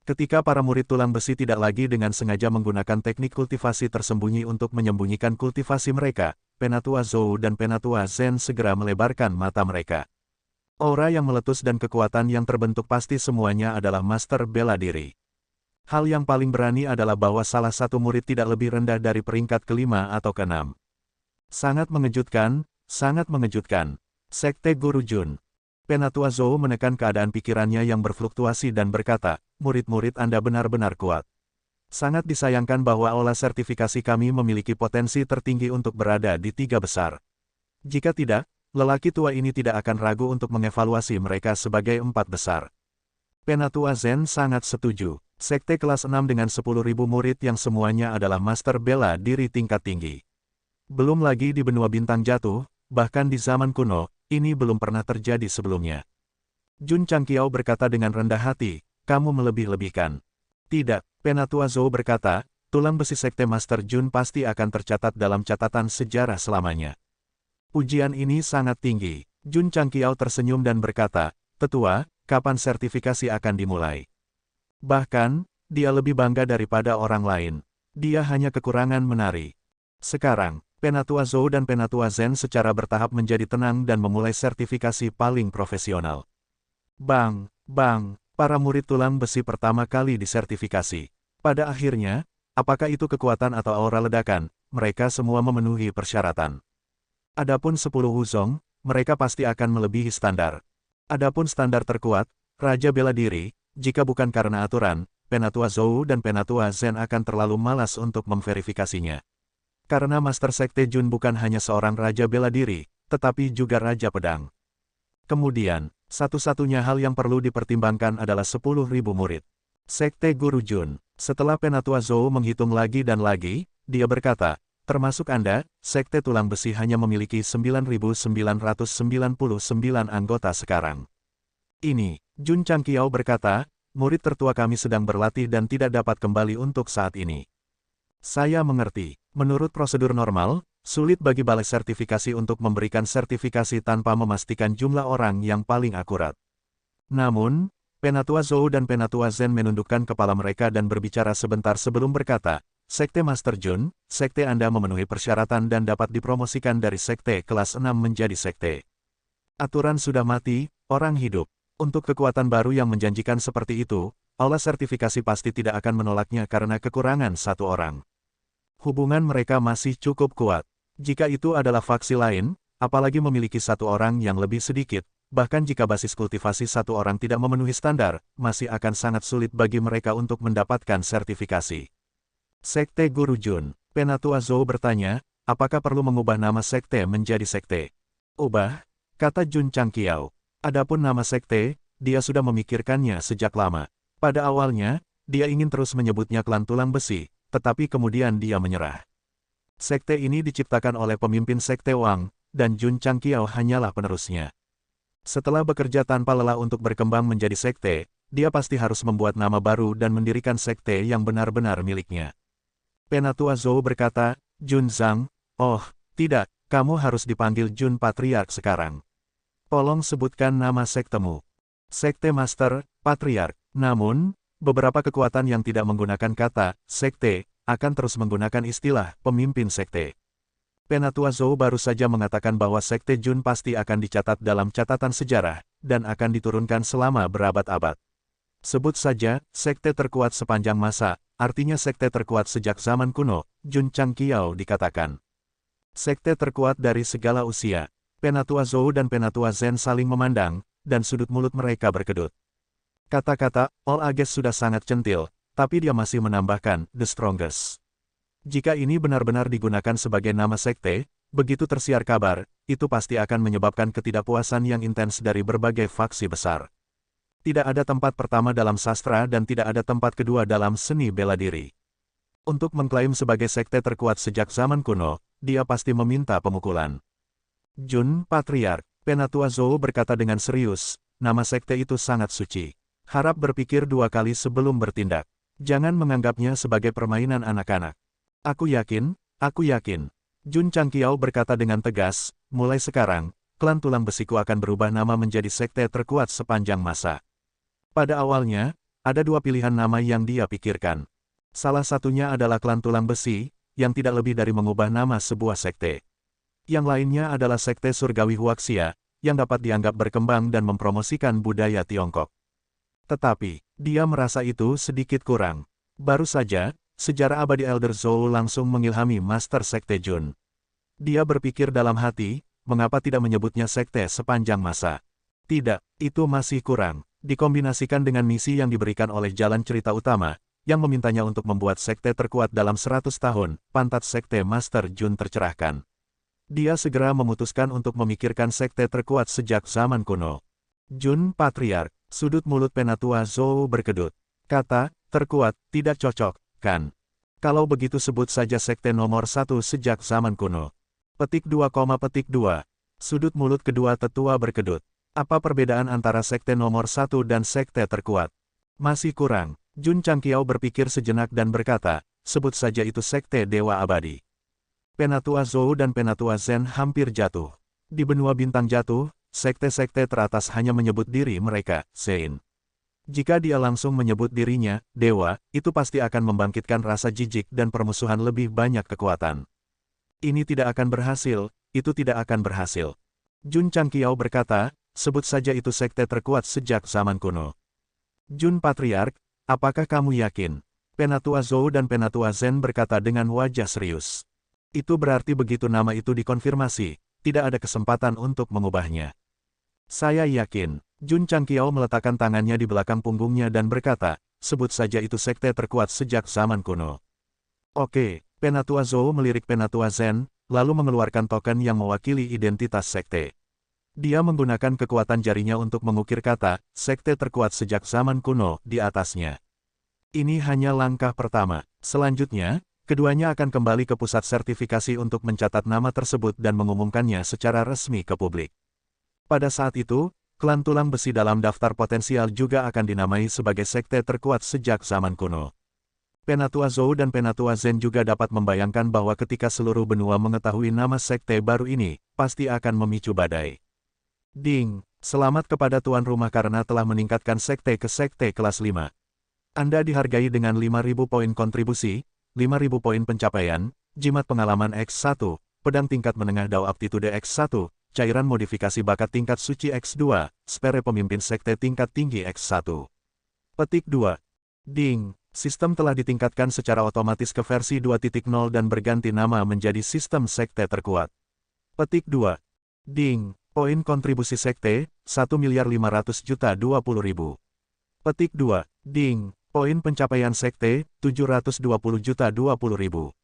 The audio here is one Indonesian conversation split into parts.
Ketika para murid tulang besi tidak lagi dengan sengaja menggunakan teknik kultivasi tersembunyi untuk menyembunyikan kultivasi mereka, Penatua Zhou dan Penatua Zen segera melebarkan mata mereka. Aura yang meletus dan kekuatan yang terbentuk pasti semuanya adalah master bela diri. Hal yang paling berani adalah bahwa salah satu murid tidak lebih rendah dari peringkat kelima atau keenam. Sangat mengejutkan, sangat mengejutkan. Sekte Guru Jun. Penatua Zhou menekan keadaan pikirannya yang berfluktuasi dan berkata, murid-murid Anda benar-benar kuat. Sangat disayangkan bahwa aula sertifikasi kami memiliki potensi tertinggi untuk berada di 3 besar. Jika tidak, lelaki tua ini tidak akan ragu untuk mengevaluasi mereka sebagai 4 besar. Penatua Zen sangat setuju. Sekte kelas 6 dengan 10.000 murid yang semuanya adalah master bela diri tingkat tinggi. Belum lagi di benua bintang jatuh, bahkan di zaman kuno, ini belum pernah terjadi sebelumnya. Jun Changqiao berkata dengan rendah hati, kamu melebih-lebihkan. Tidak, Penatua Zhou berkata, tulang besi Sekte Master Jun pasti akan tercatat dalam catatan sejarah selamanya. Pujian ini sangat tinggi. Jun Changqiao tersenyum dan berkata, Tetua, kapan sertifikasi akan dimulai? Bahkan, dia lebih bangga daripada orang lain. Dia hanya kekurangan menari. Sekarang, Penatua Zhou dan Penatua Zen secara bertahap menjadi tenang dan memulai sertifikasi paling profesional. Bang, bang, para murid tulang besi pertama kali disertifikasi. Pada akhirnya, apakah itu kekuatan atau aura ledakan, mereka semua memenuhi persyaratan. Adapun 10 Wuzong, mereka pasti akan melebihi standar. Adapun standar terkuat, Raja Bela Diri, jika bukan karena aturan, Penatua Zhou dan Penatua Zen akan terlalu malas untuk memverifikasinya. Karena Master Sekte Jun bukan hanya seorang Raja Bela Diri, tetapi juga Raja Pedang. Kemudian, satu-satunya hal yang perlu dipertimbangkan adalah 10.000 murid. Sekte Guru Jun. Setelah Penatua Zhou menghitung lagi dan lagi, dia berkata, termasuk Anda, Sekte Tulang Besi hanya memiliki 9.999 anggota sekarang. Ini, Jun Changqiao berkata, murid tertua kami sedang berlatih dan tidak dapat kembali untuk saat ini. Saya mengerti. Menurut prosedur normal, sulit bagi balai sertifikasi untuk memberikan sertifikasi tanpa memastikan jumlah orang yang paling akurat. Namun, Penatua Zhou dan Penatua Zen menundukkan kepala mereka dan berbicara sebentar sebelum berkata, Sekte Master Jun, sekte Anda memenuhi persyaratan dan dapat dipromosikan dari sekte kelas 6 menjadi sekte. Aturan sudah mati, orang hidup. Untuk kekuatan baru yang menjanjikan seperti itu, aula sertifikasi pasti tidak akan menolaknya karena kekurangan satu orang. Hubungan mereka masih cukup kuat. Jika itu adalah faksi lain, apalagi memiliki satu orang yang lebih sedikit, bahkan jika basis kultivasi satu orang tidak memenuhi standar, masih akan sangat sulit bagi mereka untuk mendapatkan sertifikasi. Sekte Guru Jun. Penatua Zhou bertanya, apakah perlu mengubah nama sekte menjadi sekte? Ubah, kata Jun Changqiao. Adapun nama sekte, dia sudah memikirkannya sejak lama. Pada awalnya, dia ingin terus menyebutnya klan tulang besi, tetapi kemudian dia menyerah. Sekte ini diciptakan oleh pemimpin Sekte Wang, dan Jun Changqiao hanyalah penerusnya. Setelah bekerja tanpa lelah untuk berkembang menjadi sekte, dia pasti harus membuat nama baru dan mendirikan sekte yang benar-benar miliknya. Penatua Zhou berkata, Jun Zhang, oh, tidak, kamu harus dipanggil Jun Patriark sekarang. Tolong sebutkan nama sektemu. Sekte Master, Patriark. Namun, beberapa kekuatan yang tidak menggunakan kata sekte akan terus menggunakan istilah pemimpin sekte. Penatua Zhou baru saja mengatakan bahwa Sekte Jun pasti akan dicatat dalam catatan sejarah dan akan diturunkan selama berabad-abad. Sebut saja sekte terkuat sepanjang masa, artinya sekte terkuat sejak zaman kuno, Jun Changqiao dikatakan. Sekte terkuat dari segala usia. Penatua Zhou dan Penatua Zen saling memandang, dan sudut mulut mereka berkedut. Kata-kata All Ages sudah sangat centil, tapi dia masih menambahkan the strongest. Jika ini benar-benar digunakan sebagai nama sekte, begitu tersiar kabar, itu pasti akan menyebabkan ketidakpuasan yang intens dari berbagai faksi besar. Tidak ada tempat pertama dalam sastra dan tidak ada tempat kedua dalam seni bela diri. Untuk mengklaim sebagai sekte terkuat sejak zaman kuno, dia pasti meminta pemukulan. Jun, Patriark, Penatua Zhou berkata dengan serius, nama sekte itu sangat suci. Harap berpikir dua kali sebelum bertindak. Jangan menganggapnya sebagai permainan anak-anak. Aku yakin. Jun Changqiao berkata dengan tegas, mulai sekarang, klan tulang besiku akan berubah nama menjadi sekte terkuat sepanjang masa. Pada awalnya, Ada dua pilihan nama yang dia pikirkan. Salah satunya adalah klan tulang besi, yang tidak lebih dari mengubah nama sebuah sekte. Yang lainnya adalah sekte surgawi Huaxia, yang dapat dianggap berkembang dan mempromosikan budaya Tiongkok. Tetapi, dia merasa itu sedikit kurang. Baru saja, sejarah abadi Elder Zhou langsung mengilhami Master Sekte Jun. Dia berpikir dalam hati, mengapa tidak menyebutnya sekte sepanjang masa? Tidak, itu masih kurang. Dikombinasikan dengan misi yang diberikan oleh jalan cerita utama, yang memintanya untuk membuat sekte terkuat dalam 100 tahun, pantat sekte Master Jun tercerahkan. Dia segera memutuskan untuk memikirkan sekte terkuat sejak zaman kuno. Jun Patriark, sudut mulut Penatua Zhou berkedut. Kata, terkuat, tidak cocok, kan? Kalau begitu sebut saja sekte nomor 1 sejak zaman kuno. Petik 2, petik 2. Sudut mulut kedua tetua berkedut. Apa perbedaan antara sekte nomor 1 dan sekte terkuat? Masih kurang. Jun Changqiao berpikir sejenak dan berkata, sebut saja itu sekte Dewa Abadi. Penatua Zhou dan Penatua Zen hampir jatuh. Di benua bintang jatuh, sekte-sekte teratas hanya menyebut diri mereka, Zein. Jika dia langsung menyebut dirinya, Dewa, itu pasti akan membangkitkan rasa jijik dan permusuhan lebih banyak kekuatan. Ini tidak akan berhasil, itu tidak akan berhasil. Jun Changqiao berkata, sebut saja itu sekte terkuat sejak zaman kuno. Jun Patriark, apakah kamu yakin? Penatua Zhou dan Penatua Zen berkata dengan wajah serius. Itu berarti begitu nama itu dikonfirmasi, tidak ada kesempatan untuk mengubahnya. Saya yakin. Jun Changqiao meletakkan tangannya di belakang punggungnya dan berkata, sebut saja itu sekte terkuat sejak zaman kuno. Oke, Penatua Zhou melirik Penatua Zen, lalu mengeluarkan token yang mewakili identitas sekte. Dia menggunakan kekuatan jarinya untuk mengukir kata, sekte terkuat sejak zaman kuno, di atasnya. Ini hanya langkah pertama. Selanjutnya, keduanya akan kembali ke pusat sertifikasi untuk mencatat nama tersebut dan mengumumkannya secara resmi ke publik. Pada saat itu, klan tulang besi dalam daftar potensial juga akan dinamai sebagai sekte terkuat sejak zaman kuno. Penatua Zhou dan Penatua Zen juga dapat membayangkan bahwa ketika seluruh benua mengetahui nama sekte baru ini, pasti akan memicu badai. Ding, selamat kepada tuan rumah karena telah meningkatkan sekte ke sekte kelas 5. Anda dihargai dengan 5.000 poin kontribusi, 5.000 poin pencapaian, jimat pengalaman X1, pedang tingkat menengah Dao Aptitude X1, cairan modifikasi bakat tingkat suci X2, spere pemimpin sekte tingkat tinggi X1. Petik 2. Ding, sistem telah ditingkatkan secara otomatis ke versi 2.0 dan berganti nama menjadi sistem sekte terkuat. Petik 2. Ding, poin kontribusi sekte, 1.500.020.000. Petik 2. Ding, poin pencapaian sekte, 720.020.000.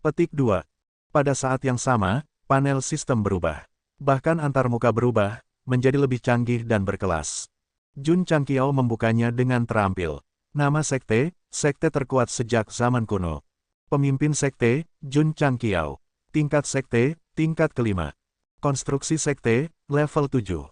Petik 2. Pada saat yang sama, panel sistem berubah. Bahkan antarmuka berubah, menjadi lebih canggih dan berkelas. Jun Changqiao membukanya dengan terampil. Nama sekte, sekte terkuat sejak zaman kuno. Pemimpin sekte, Jun Changqiao. Tingkat sekte, tingkat kelima. Konstruksi sekte, level 7.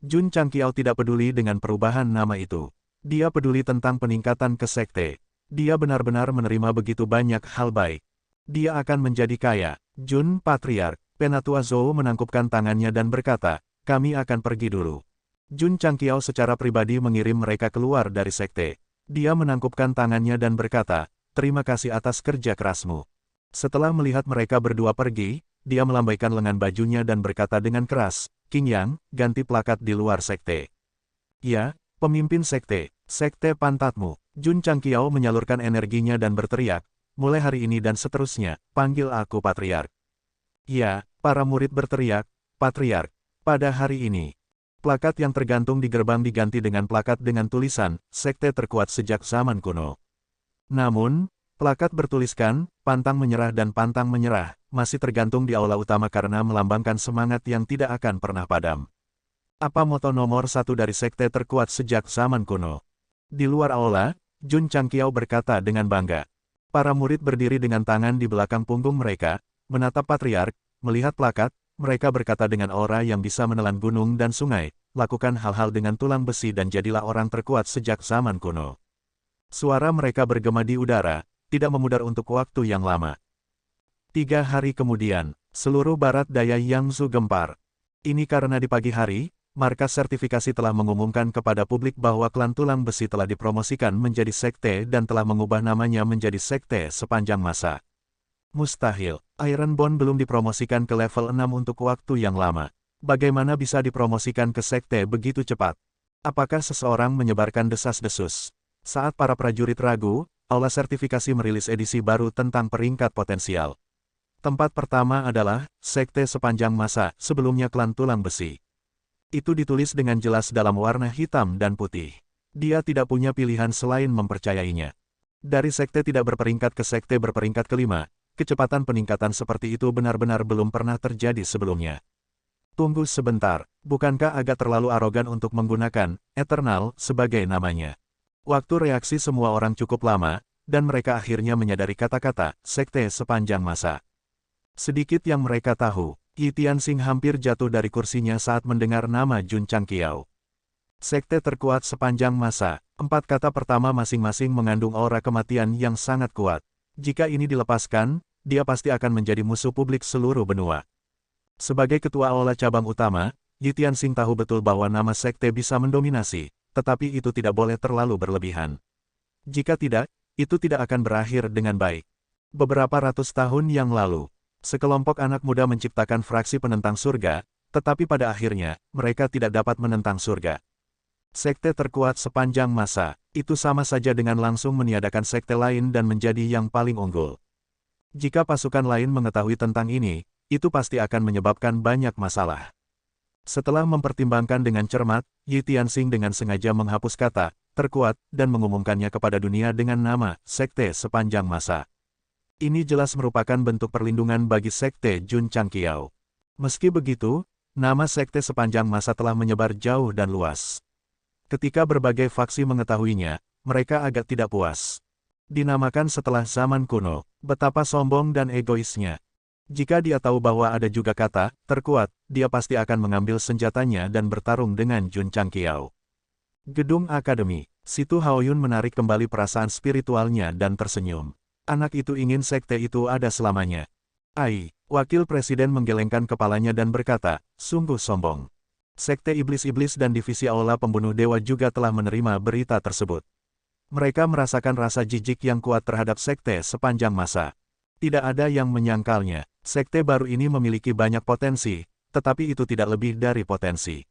Jun Changqiao tidak peduli dengan perubahan nama itu. Dia peduli tentang peningkatan ke sekte. Dia benar-benar menerima begitu banyak hal baik. Dia akan menjadi kaya. Jun Patriark. Penatua Zhou menangkupkan tangannya dan berkata, kami akan pergi dulu. Jun Changqiao secara pribadi mengirim mereka keluar dari sekte. Dia menangkupkan tangannya dan berkata, terima kasih atas kerja kerasmu. Setelah melihat mereka berdua pergi, dia melambaikan lengan bajunya dan berkata dengan keras, King Yang, ganti plakat di luar sekte. Ya, pemimpin sekte, sekte pantatmu. Jun Changqiao menyalurkan energinya dan berteriak, mulai hari ini dan seterusnya, panggil aku Patriark. Ya, para murid berteriak, Patriark. Pada hari ini, plakat yang tergantung di gerbang diganti dengan plakat dengan tulisan, sekte terkuat sejak zaman kuno. Namun, plakat bertuliskan, pantang menyerah dan pantang menyerah, masih tergantung di aula utama karena melambangkan semangat yang tidak akan pernah padam. Apa moto nomor 1 dari sekte terkuat sejak zaman kuno? Di luar aula, Jun Changqiao berkata dengan bangga. Para murid berdiri dengan tangan di belakang punggung mereka, menatap Patriark, melihat plakat, mereka berkata dengan aura yang bisa menelan gunung dan sungai, lakukan hal-hal dengan tulang besi dan jadilah orang terkuat sejak zaman kuno. Suara mereka bergema di udara, tidak memudar untuk waktu yang lama. 3 hari kemudian, seluruh barat daya Yangzhou gempar. Ini karena di pagi hari, markas sertifikasi telah mengumumkan kepada publik bahwa klan tulang besi telah dipromosikan menjadi sekte dan telah mengubah namanya menjadi sekte sepanjang masa. Mustahil, Ironborn belum dipromosikan ke level 6 untuk waktu yang lama. Bagaimana bisa dipromosikan ke sekte begitu cepat? Apakah seseorang menyebarkan desas-desus? Saat para prajurit ragu, Aula Sertifikasi merilis edisi baru tentang peringkat potensial. Tempat pertama adalah sekte sepanjang masa, sebelumnya klan tulang besi. Itu ditulis dengan jelas dalam warna hitam dan putih. Dia tidak punya pilihan selain mempercayainya. Dari sekte tidak berperingkat ke sekte berperingkat kelima, kecepatan peningkatan seperti itu benar-benar belum pernah terjadi sebelumnya. Tunggu sebentar, bukankah agak terlalu arogan untuk menggunakan Eternal sebagai namanya? Waktu reaksi semua orang cukup lama, dan mereka akhirnya menyadari kata-kata sekte sepanjang masa. Sedikit yang mereka tahu, Yi Tianxing hampir jatuh dari kursinya saat mendengar nama Jun Changqiao. Sekte terkuat sepanjang masa, 4 kata pertama masing-masing mengandung aura kematian yang sangat kuat. Jika ini dilepaskan, dia pasti akan menjadi musuh publik seluruh benua. Sebagai ketua aula cabang utama, Yi Tianxing tahu betul bahwa nama sekte bisa mendominasi, tetapi itu tidak boleh terlalu berlebihan. Jika tidak, itu tidak akan berakhir dengan baik. Beberapa ratus tahun yang lalu, sekelompok anak muda menciptakan fraksi penentang surga, tetapi pada akhirnya, mereka tidak dapat menentang surga. Sekte terkuat sepanjang masa, itu sama saja dengan langsung meniadakan sekte lain dan menjadi yang paling unggul. Jika pasukan lain mengetahui tentang ini, itu pasti akan menyebabkan banyak masalah. Setelah mempertimbangkan dengan cermat, Yi Tianxing dengan sengaja menghapus kata terkuat dan mengumumkannya kepada dunia dengan nama sekte sepanjang masa. Ini jelas merupakan bentuk perlindungan bagi sekte Jun Changqiao. Meski begitu, nama sekte sepanjang masa telah menyebar jauh dan luas. Ketika berbagai faksi mengetahuinya, mereka agak tidak puas. Dinamakan setelah zaman kuno, betapa sombong dan egoisnya. Jika dia tahu bahwa ada juga kata terkuat, dia pasti akan mengambil senjatanya dan bertarung dengan Jun Changqiao. Gedung Akademi, Situ Haoyun menarik kembali perasaan spiritualnya dan tersenyum. Anak itu ingin sekte itu ada selamanya. Ai, wakil presiden menggelengkan kepalanya dan berkata, sungguh sombong. Sekte iblis-iblis dan divisi aula pembunuh dewa juga telah menerima berita tersebut. Mereka merasakan rasa jijik yang kuat terhadap sekte sepanjang masa. Tidak ada yang menyangkalnya, sekte baru ini memiliki banyak potensi, tetapi itu tidak lebih dari potensi.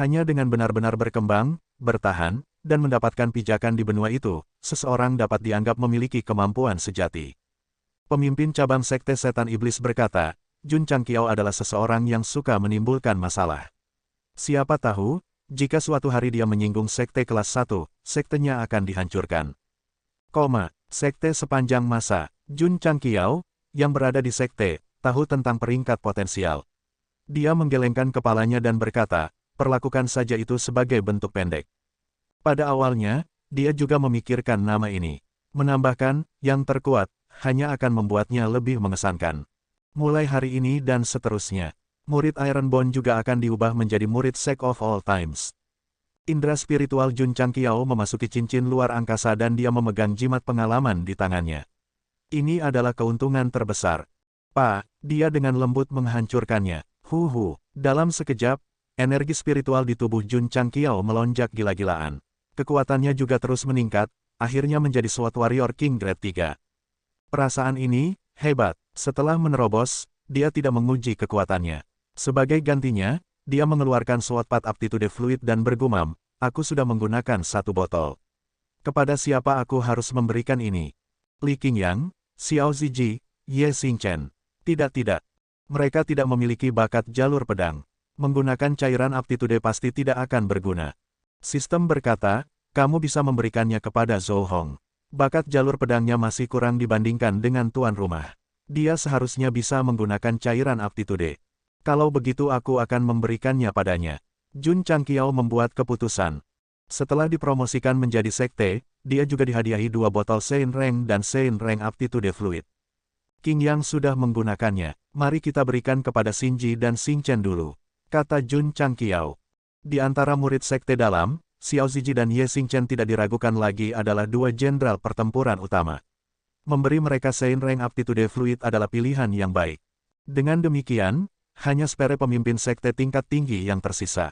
Hanya dengan benar-benar berkembang, bertahan, dan mendapatkan pijakan di benua itu, seseorang dapat dianggap memiliki kemampuan sejati. Pemimpin cabang sekte setan iblis berkata, Jun Changqiao adalah seseorang yang suka menimbulkan masalah. Siapa tahu, jika suatu hari dia menyinggung sekte kelas 1, sektenya akan dihancurkan. Sekte sepanjang masa, Jun Changqiao, yang berada di sekte, tahu tentang peringkat potensial. Dia menggelengkan kepalanya dan berkata, perlakukan saja itu sebagai bentuk pendek. Pada awalnya, dia juga memikirkan nama ini. Menambahkan, yang terkuat, hanya akan membuatnya lebih mengesankan. Mulai hari ini dan seterusnya, murid Ironborn juga akan diubah menjadi murid Sect of All Times. Indra spiritual Jun Changqiao memasuki cincin luar angkasa dan dia memegang jimat pengalaman di tangannya. Ini adalah keuntungan terbesar. Dia dengan lembut menghancurkannya. Dalam sekejap, energi spiritual di tubuh Jun Changqiao melonjak gila-gilaan. Kekuatannya juga terus meningkat, akhirnya menjadi SWOT Warrior King Grade 3. Perasaan ini, hebat. Setelah menerobos, dia tidak menguji kekuatannya. Sebagai gantinya, dia mengeluarkan SWOT Path Aptitude Fluid dan bergumam, aku sudah menggunakan 1 botol. Kepada siapa aku harus memberikan ini? Li Qingyang, Xiao Ziji, Ye Xingchen. Tidak. Mereka tidak memiliki bakat jalur pedang. Menggunakan cairan aptitude pasti tidak akan berguna. Sistem berkata, kamu bisa memberikannya kepada Zhou Hong. Bakat jalur pedangnya masih kurang dibandingkan dengan tuan rumah. Dia seharusnya bisa menggunakan cairan aptitude. Kalau begitu aku akan memberikannya padanya. Jun Changqiao membuat keputusan. Setelah dipromosikan menjadi sekte, dia juga dihadiahi 2 botol Sein Reng dan Sein Reng Aptitude Fluid. Qingyang sudah menggunakannya, mari kita berikan kepada Xinji dan Xingchen dulu, kata Jun Changqiao. Di antara murid sekte dalam, Xiao Ziji dan Ye Xingchen tidak diragukan lagi adalah 2 jenderal pertempuran utama. Memberi mereka Sein Reng Aptitude Fluid adalah pilihan yang baik. Dengan demikian, hanya sepere pemimpin sekte tingkat tinggi yang tersisa.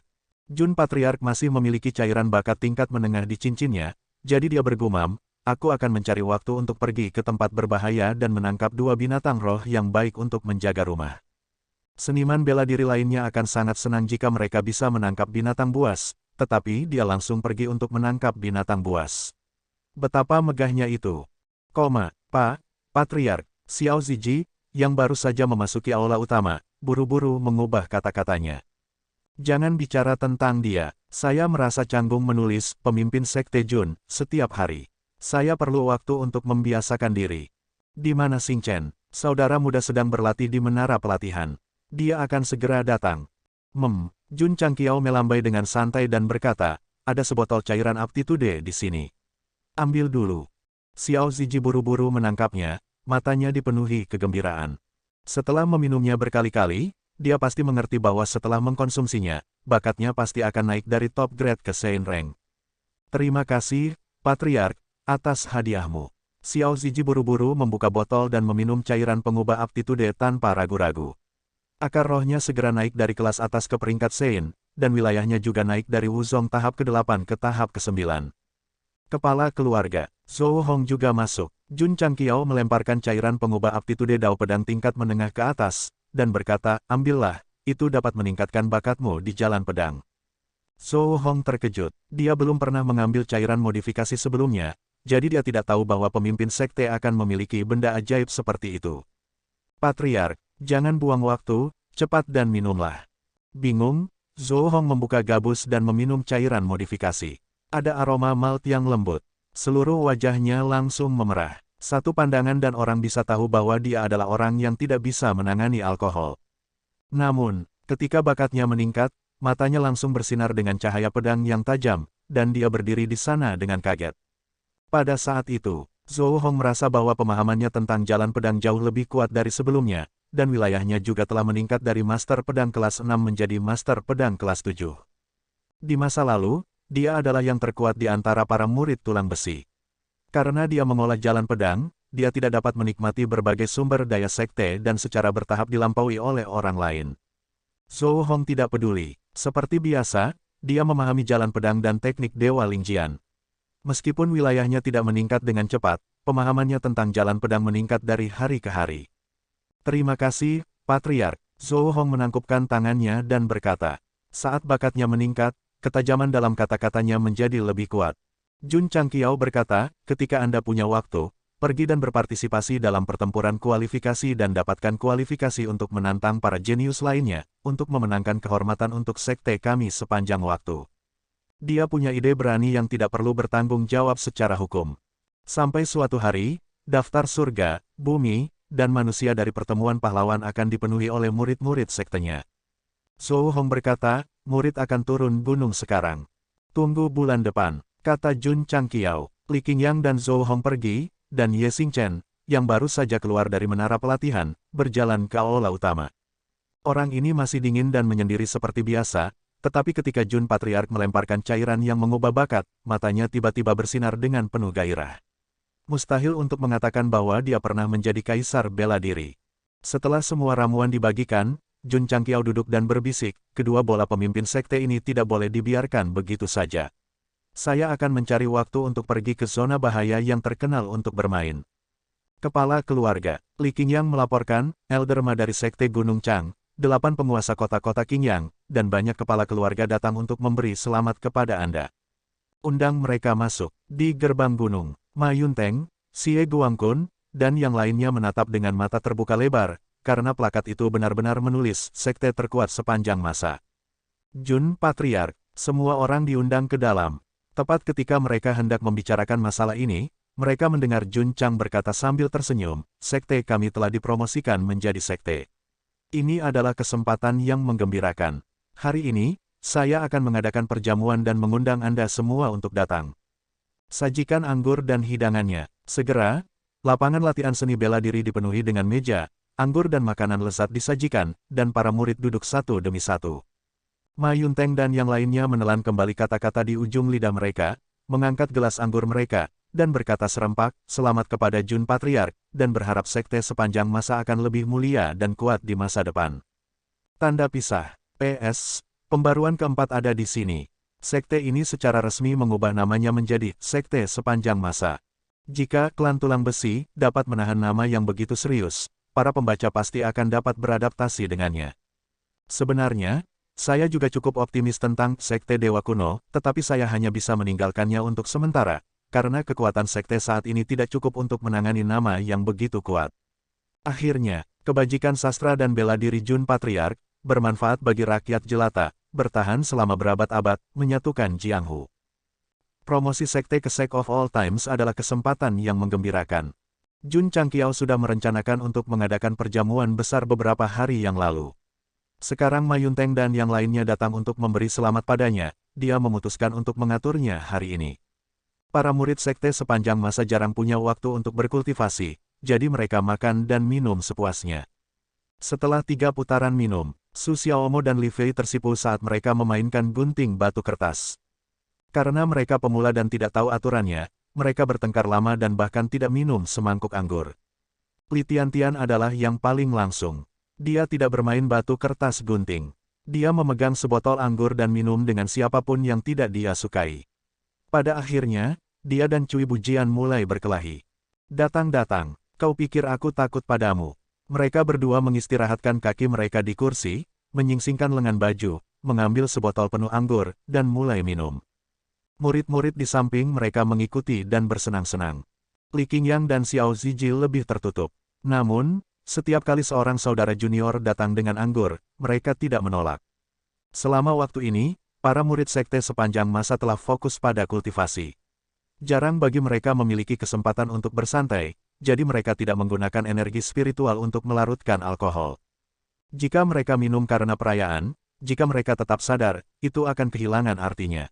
Jun Patriark masih memiliki cairan bakat tingkat menengah di cincinnya, jadi dia bergumam, aku akan mencari waktu untuk pergi ke tempat berbahaya dan menangkap dua binatang roh yang baik untuk menjaga rumah. Seniman bela diri lainnya akan sangat senang jika mereka bisa menangkap binatang buas, tetapi dia langsung pergi untuk menangkap binatang buas. Betapa megahnya itu. Pak Patriark, Xiao Ziji, yang baru saja memasuki aula utama, buru-buru mengubah kata-katanya. Jangan bicara tentang dia. Saya merasa canggung menulis pemimpin Sekte Jun setiap hari. Saya perlu waktu untuk membiasakan diri. Di mana Xing Chen? Saudara muda sedang berlatih di menara pelatihan. Dia akan segera datang. Jun Changqiao melambai dengan santai dan berkata, ada sebotol cairan aptitude di sini. Ambil dulu. Xiao Ziji buru-buru menangkapnya, matanya dipenuhi kegembiraan. Setelah meminumnya berkali-kali, dia pasti mengerti bahwa setelah mengkonsumsinya, bakatnya pasti akan naik dari top grade ke Sein Rank. Terima kasih, Patriark, atas hadiahmu. Xiao Ziji buru-buru membuka botol dan meminum cairan pengubah aptitude tanpa ragu-ragu. Akar rohnya segera naik dari kelas atas ke peringkat Sein, dan wilayahnya juga naik dari Wuzong tahap ke-8 ke tahap ke-9. Kepala keluarga, Zhou Hong juga masuk. Jun Changqiao melemparkan cairan pengubah aptitude dao pedang tingkat menengah ke atas, dan berkata, ambillah, itu dapat meningkatkan bakatmu di jalan pedang. Zhou Hong terkejut, dia belum pernah mengambil cairan modifikasi sebelumnya, jadi dia tidak tahu bahwa pemimpin sekte akan memiliki benda ajaib seperti itu. Patriark, jangan buang waktu, cepat dan minumlah. Bingung, Zhou Hong membuka gabus dan meminum cairan modifikasi. Ada aroma malt yang lembut. Seluruh wajahnya langsung memerah. Satu pandangan dan orang bisa tahu bahwa dia adalah orang yang tidak bisa menangani alkohol. Namun, ketika bakatnya meningkat, matanya langsung bersinar dengan cahaya pedang yang tajam, dan dia berdiri di sana dengan kaget. Pada saat itu, Zhou Hong merasa bahwa pemahamannya tentang jalan pedang jauh lebih kuat dari sebelumnya, dan wilayahnya juga telah meningkat dari Master Pedang kelas 6 menjadi Master Pedang kelas 7. Di masa lalu, dia adalah yang terkuat di antara para murid tulang besi. Karena dia mengolah jalan pedang, dia tidak dapat menikmati berbagai sumber daya sekte dan secara bertahap dilampaui oleh orang lain. Zhou Hong tidak peduli. Seperti biasa, dia memahami jalan pedang dan teknik Dewa Lingjian. Meskipun wilayahnya tidak meningkat dengan cepat, pemahamannya tentang jalan pedang meningkat dari hari ke hari. Terima kasih, Patriark. Zhou Hong menangkupkan tangannya dan berkata. Saat bakatnya meningkat, ketajaman dalam kata-katanya menjadi lebih kuat. Jun Changqiao berkata, ketika Anda punya waktu, pergi dan berpartisipasi dalam pertempuran kualifikasi dan dapatkan kualifikasi untuk menantang para jenius lainnya, untuk memenangkan kehormatan untuk sekte kami sepanjang waktu. Dia punya ide berani yang tidak perlu bertanggung jawab secara hukum. Sampai suatu hari, daftar surga, bumi, dan manusia dari pertemuan pahlawan akan dipenuhi oleh murid-murid sektenya. Zhou Hong berkata, murid akan turun gunung sekarang. Tunggu bulan depan. Kata Jun Changqiao. Li Qingyang dan Zhou Hong pergi, dan Ye Xingchen, yang baru saja keluar dari menara pelatihan, berjalan ke aula utama. Orang ini masih dingin dan menyendiri seperti biasa, tetapi ketika Jun Patriark melemparkan cairan yang mengubah bakat, matanya tiba-tiba bersinar dengan penuh gairah. Mustahil untuk mengatakan bahwa dia pernah menjadi kaisar bela diri. Setelah semua ramuan dibagikan, Jun Changqiao duduk dan berbisik, kedua bola pemimpin sekte ini tidak boleh dibiarkan begitu saja. Saya akan mencari waktu untuk pergi ke zona bahaya yang terkenal untuk bermain. Kepala keluarga, Li Qingyang melaporkan, Elderma dari Sekte Gunung Chang, 8 penguasa kota-kota Qingyang, dan banyak kepala keluarga datang untuk memberi selamat kepada Anda. Undang mereka masuk. Di gerbang gunung, Ma Yunteng, Xie Guangqun, dan yang lainnya menatap dengan mata terbuka lebar, karena plakat itu benar-benar menulis sekte terkuat sepanjang masa. Jun Patriark, semua orang diundang ke dalam. Tepat ketika mereka hendak membicarakan masalah ini, mereka mendengar Jun Chang berkata sambil tersenyum, sekte kami telah dipromosikan menjadi sekte. Ini adalah kesempatan yang menggembirakan. Hari ini, saya akan mengadakan perjamuan dan mengundang Anda semua untuk datang. Sajikan anggur dan hidangannya. Segera, lapangan latihan seni bela diri dipenuhi dengan meja, anggur dan makanan lezat disajikan, dan para murid duduk satu demi satu. Ma Yunteng dan yang lainnya menelan kembali kata-kata di ujung lidah mereka, mengangkat gelas anggur mereka, dan berkata serempak, selamat kepada Jun Patriark, dan berharap sekte sepanjang masa akan lebih mulia dan kuat di masa depan. Tanda pisah. PS, Pembaruan keempat ada di sini. Sekte ini secara resmi mengubah namanya menjadi Sekte Sepanjang Masa. Jika klan Tulang Besi dapat menahan nama yang begitu serius, para pembaca pasti akan dapat beradaptasi dengannya. Sebenarnya, saya juga cukup optimis tentang Sekte Dewa Kuno, tetapi saya hanya bisa meninggalkannya untuk sementara, karena kekuatan sekte saat ini tidak cukup untuk menangani nama yang begitu kuat. Akhirnya, kebajikan sastra dan bela diri Jun Patriark, bermanfaat bagi rakyat jelata, bertahan selama berabad-abad, menyatukan Jianghu. Promosi sekte ke Sek of All Times adalah kesempatan yang menggembirakan. Jun Changqiao sudah merencanakan untuk mengadakan perjamuan besar beberapa hari yang lalu. Sekarang Ma Yunteng dan yang lainnya datang untuk memberi selamat padanya, dia memutuskan untuk mengaturnya hari ini. Para murid sekte sepanjang masa jarang punya waktu untuk berkultivasi, jadi mereka makan dan minum sepuasnya. Setelah 3 putaran minum, Su Xiaomo dan Li Fei tersipu saat mereka memainkan gunting batu kertas. Karena mereka pemula dan tidak tahu aturannya, mereka bertengkar lama dan bahkan tidak minum semangkuk anggur. Li Tiantian adalah yang paling langsung. Dia tidak bermain batu kertas gunting. Dia memegang sebotol anggur dan minum dengan siapapun yang tidak dia sukai. Pada akhirnya, dia dan Cui Bujian mulai berkelahi. Datang-datang, kau pikir aku takut padamu? Mereka berdua mengistirahatkan kaki mereka di kursi, menyingsingkan lengan baju, mengambil sebotol penuh anggur, dan mulai minum. Murid-murid di samping mereka mengikuti dan bersenang-senang. Li Qingyang dan Xiao Zijil lebih tertutup. Namun, setiap kali seorang saudara junior datang dengan anggur, mereka tidak menolak. Selama waktu ini, para murid sekte sepanjang masa telah fokus pada kultivasi. Jarang bagi mereka memiliki kesempatan untuk bersantai, jadi mereka tidak menggunakan energi spiritual untuk melarutkan alkohol. Jika mereka minum karena perayaan, jika mereka tetap sadar, itu akan kehilangan artinya.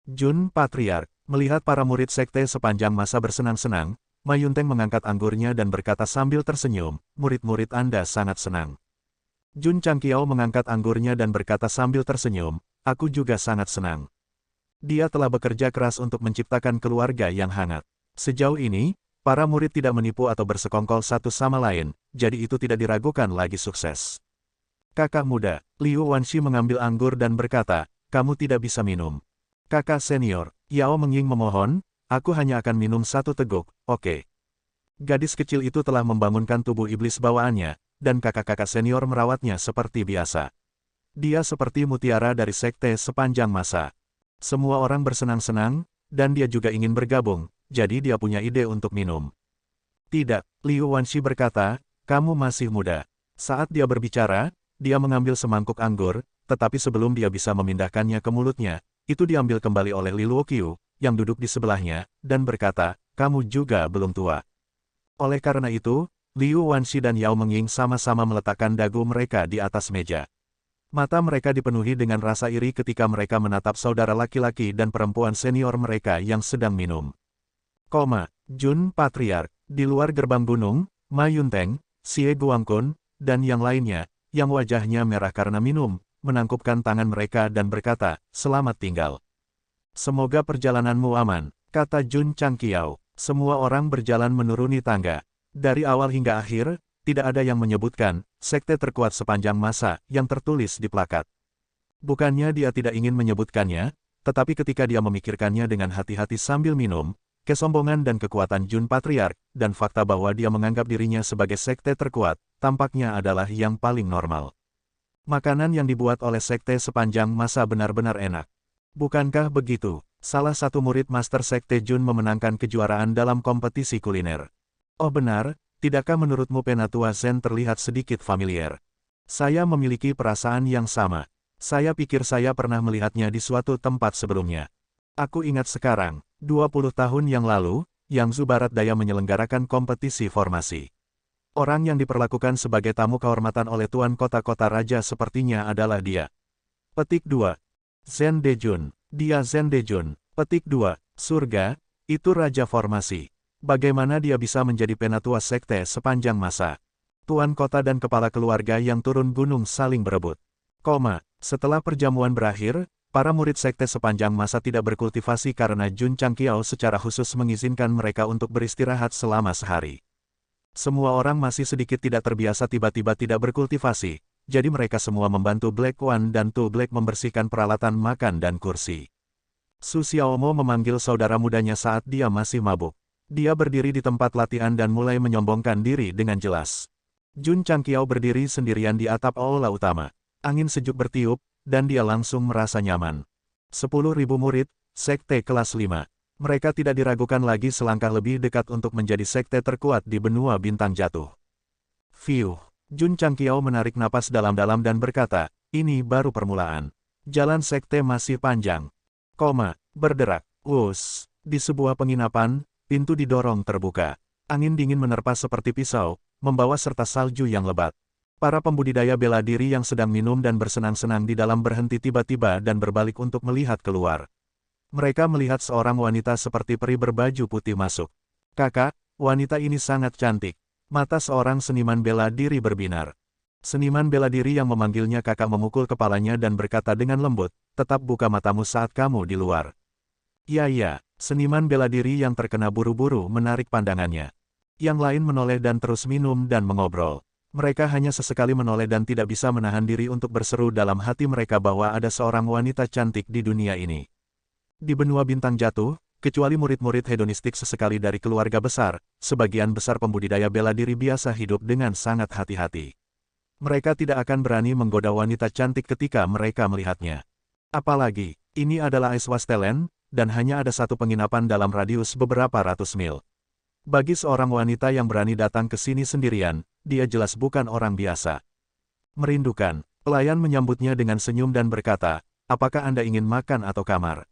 Jun Patriark, melihat para murid sekte sepanjang masa bersenang-senang, Ma Yunteng mengangkat anggurnya dan berkata sambil tersenyum, murid-murid Anda sangat senang. Jun Changqiao mengangkat anggurnya dan berkata sambil tersenyum, aku juga sangat senang. Dia telah bekerja keras untuk menciptakan keluarga yang hangat. Sejauh ini, para murid tidak menipu atau bersekongkol satu sama lain, jadi itu tidak diragukan lagi sukses. Kakak muda, Liu Wanxi mengambil anggur dan berkata, kamu tidak bisa minum. Kakak senior, Yao Mengying memohon, aku hanya akan minum 1 teguk, oke. Gadis kecil itu telah membangunkan tubuh iblis bawaannya, dan kakak-kakak senior merawatnya seperti biasa. Dia seperti mutiara dari sekte sepanjang masa. Semua orang bersenang-senang, dan dia juga ingin bergabung, jadi dia punya ide untuk minum. Tidak, Liu Wanxi berkata, kamu masih muda. Saat dia berbicara, dia mengambil semangkuk anggur, tetapi sebelum dia bisa memindahkannya ke mulutnya, itu diambil kembali oleh Li Luoqiu, yang duduk di sebelahnya, dan berkata, kamu juga belum tua. Oleh karena itu, Liu Wanxi dan Yao Mengying sama-sama meletakkan dagu mereka di atas meja. Mata mereka dipenuhi dengan rasa iri ketika mereka menatap saudara laki-laki dan perempuan senior mereka yang sedang minum. Jun Patriark, di luar gerbang gunung, Ma Yunteng, Xie Guangkun, dan yang lainnya, yang wajahnya merah karena minum, menangkupkan tangan mereka dan berkata, selamat tinggal. Semoga perjalananmu aman, kata Jun Changqiao. Semua orang berjalan menuruni tangga. Dari awal hingga akhir, tidak ada yang menyebutkan, sekte terkuat sepanjang masa, yang tertulis di plakat. Bukannya dia tidak ingin menyebutkannya, tetapi ketika dia memikirkannya dengan hati-hati sambil minum, kesombongan dan kekuatan Jun Patriark, dan fakta bahwa dia menganggap dirinya sebagai sekte terkuat, tampaknya adalah yang paling normal. Makanan yang dibuat oleh sekte sepanjang masa benar-benar enak. Bukankah begitu? Salah satu murid Master Sekte Jun memenangkan kejuaraan dalam kompetisi kuliner. Oh benar, tidakkah menurutmu Penatua Zen terlihat sedikit familiar? Saya memiliki perasaan yang sama. Saya pikir saya pernah melihatnya di suatu tempat sebelumnya. Aku ingat sekarang, 20 tahun yang lalu, Yangzhou Barat Daya menyelenggarakan kompetisi formasi. Orang yang diperlakukan sebagai tamu kehormatan oleh tuan kota-kota raja sepertinya adalah dia. Petik 2. Zen Dejun. Dia Zen Dejun. Petik 2. Surga, itu raja formasi. Bagaimana dia bisa menjadi penatua sekte sepanjang masa? Tuan kota dan kepala keluarga yang turun gunung saling berebut. Setelah perjamuan berakhir, para murid sekte sepanjang masa tidak berkultivasi karena Jun Changqiao secara khusus mengizinkan mereka untuk beristirahat selama sehari. Semua orang masih sedikit tidak terbiasa tiba-tiba tidak berkultivasi, jadi mereka semua membantu Black One dan Tu Black membersihkan peralatan makan dan kursi. Su Xiaomo memanggil saudara mudanya saat dia masih mabuk. Dia berdiri di tempat latihan dan mulai menyombongkan diri dengan jelas. Jun Changqiao berdiri sendirian di atap aula utama. Angin sejuk bertiup, dan dia langsung merasa nyaman. 10.000 murid, sekte kelas 5. Mereka tidak diragukan lagi selangkah lebih dekat untuk menjadi sekte terkuat di benua bintang jatuh. Fiuh. Jun Changqiao menarik napas dalam-dalam dan berkata, ini baru permulaan. Jalan sekte masih panjang. Berderak. Wus. Di sebuah penginapan, pintu didorong terbuka. Angin dingin menerpa seperti pisau, membawa serta salju yang lebat. Para pembudidaya bela diri yang sedang minum dan bersenang-senang di dalam berhenti tiba-tiba dan berbalik untuk melihat keluar. Mereka melihat seorang wanita seperti peri berbaju putih masuk. Kakak, wanita ini sangat cantik. Mata seorang seniman bela diri berbinar. Seniman bela diri yang memanggilnya kakak memukul kepalanya dan berkata dengan lembut, tetap buka matamu saat kamu di luar. Ya, seniman bela diri yang terkena buru-buru menarik pandangannya. Yang lain menoleh dan terus minum dan mengobrol. Mereka hanya sesekali menoleh dan tidak bisa menahan diri untuk berseru dalam hati mereka bahwa ada seorang wanita cantik di dunia ini. Di benua bintang jatuh, kecuali murid-murid hedonistik sesekali dari keluarga besar, sebagian besar pembudidaya bela diri biasa hidup dengan sangat hati-hati. Mereka tidak akan berani menggoda wanita cantik ketika mereka melihatnya. Apalagi, ini adalah Eswastelen, dan hanya ada satu penginapan dalam radius beberapa ratus mil. Bagi seorang wanita yang berani datang ke sini sendirian, dia jelas bukan orang biasa. Merindukan, pelayan menyambutnya dengan senyum dan berkata, apakah Anda ingin makan atau kamar?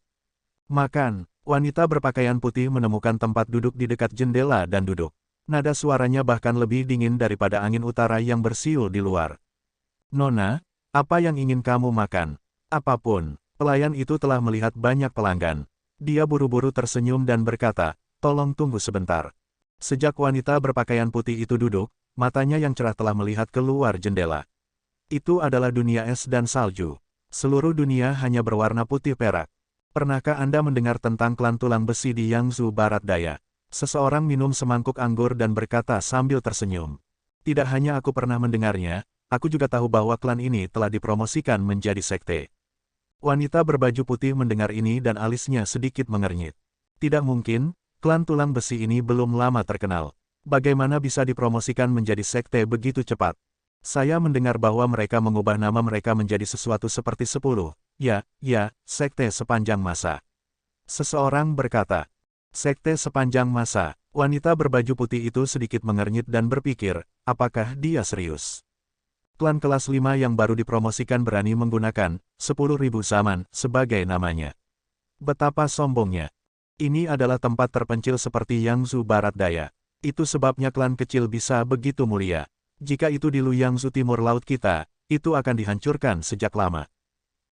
Makan. Wanita berpakaian putih menemukan tempat duduk di dekat jendela dan duduk. Nada suaranya bahkan lebih dingin daripada angin utara yang bersiul di luar. Nona, apa yang ingin kamu makan? Apapun. Pelayan itu telah melihat banyak pelanggan. Dia buru-buru tersenyum dan berkata, tolong tunggu sebentar. Sejak wanita berpakaian putih itu duduk, matanya yang cerah telah melihat keluar jendela. Itu adalah dunia es dan salju. Seluruh dunia hanya berwarna putih perak. Pernahkah Anda mendengar tentang klan tulang besi di Yangzhou Barat Daya? Seseorang minum semangkuk anggur dan berkata sambil tersenyum. Tidak hanya aku pernah mendengarnya, aku juga tahu bahwa klan ini telah dipromosikan menjadi sekte. Wanita berbaju putih mendengar ini dan alisnya sedikit mengernyit. Tidak mungkin, klan tulang besi ini belum lama terkenal. Bagaimana bisa dipromosikan menjadi sekte begitu cepat? Saya mendengar bahwa mereka mengubah nama mereka menjadi sesuatu seperti 10. Ya, sekte sepanjang masa. Seseorang berkata. Sekte sepanjang masa. Wanita berbaju putih itu sedikit mengernyit dan berpikir, apakah dia serius? Klan kelas 5 yang baru dipromosikan berani menggunakan 10.000 zaman sebagai namanya. Betapa sombongnya. Ini adalah tempat terpencil seperti Yangzhou Barat Daya. Itu sebabnya klan kecil bisa begitu mulia. Jika itu di Luyangzhou Timur Laut kita, itu akan dihancurkan sejak lama.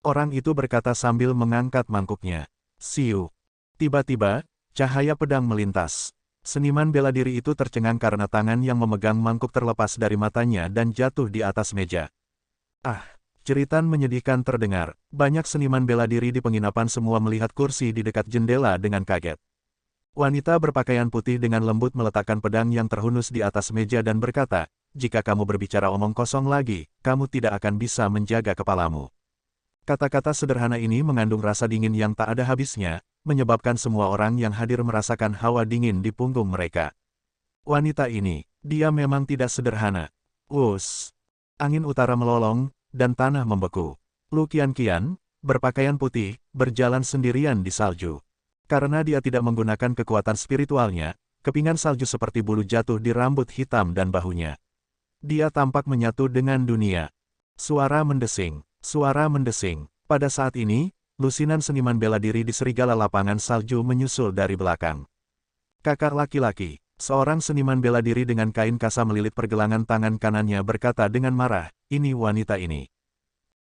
Orang itu berkata sambil mengangkat mangkuknya. Siu. Tiba-tiba, cahaya pedang melintas. Seniman bela diri itu tercengang karena tangan yang memegang mangkuk terlepas dari matanya dan jatuh di atas meja. Jeritan menyedihkan terdengar. Banyak seniman bela diri di penginapan semua melihat kursi di dekat jendela dengan kaget. Wanita berpakaian putih dengan lembut meletakkan pedang yang terhunus di atas meja dan berkata, jika kamu berbicara omong kosong lagi, kamu tidak akan bisa menjaga kepalamu. Kata-kata sederhana ini mengandung rasa dingin yang tak ada habisnya, menyebabkan semua orang yang hadir merasakan hawa dingin di punggung mereka. Wanita ini, dia memang tidak sederhana. Wus. Angin utara melolong, dan tanah membeku. Lu Qianqian, berpakaian putih, berjalan sendirian di salju. Karena dia tidak menggunakan kekuatan spiritualnya, kepingan salju seperti bulu jatuh di rambut hitam dan bahunya. Dia tampak menyatu dengan dunia. Suara mendesing. Suara mendesing. Pada saat ini, lusinan seniman bela diri di serigala lapangan salju menyusul dari belakang. Kakak laki-laki, seorang seniman bela diri dengan kain kasa melilit pergelangan tangan kanannya berkata dengan marah, ini wanita ini.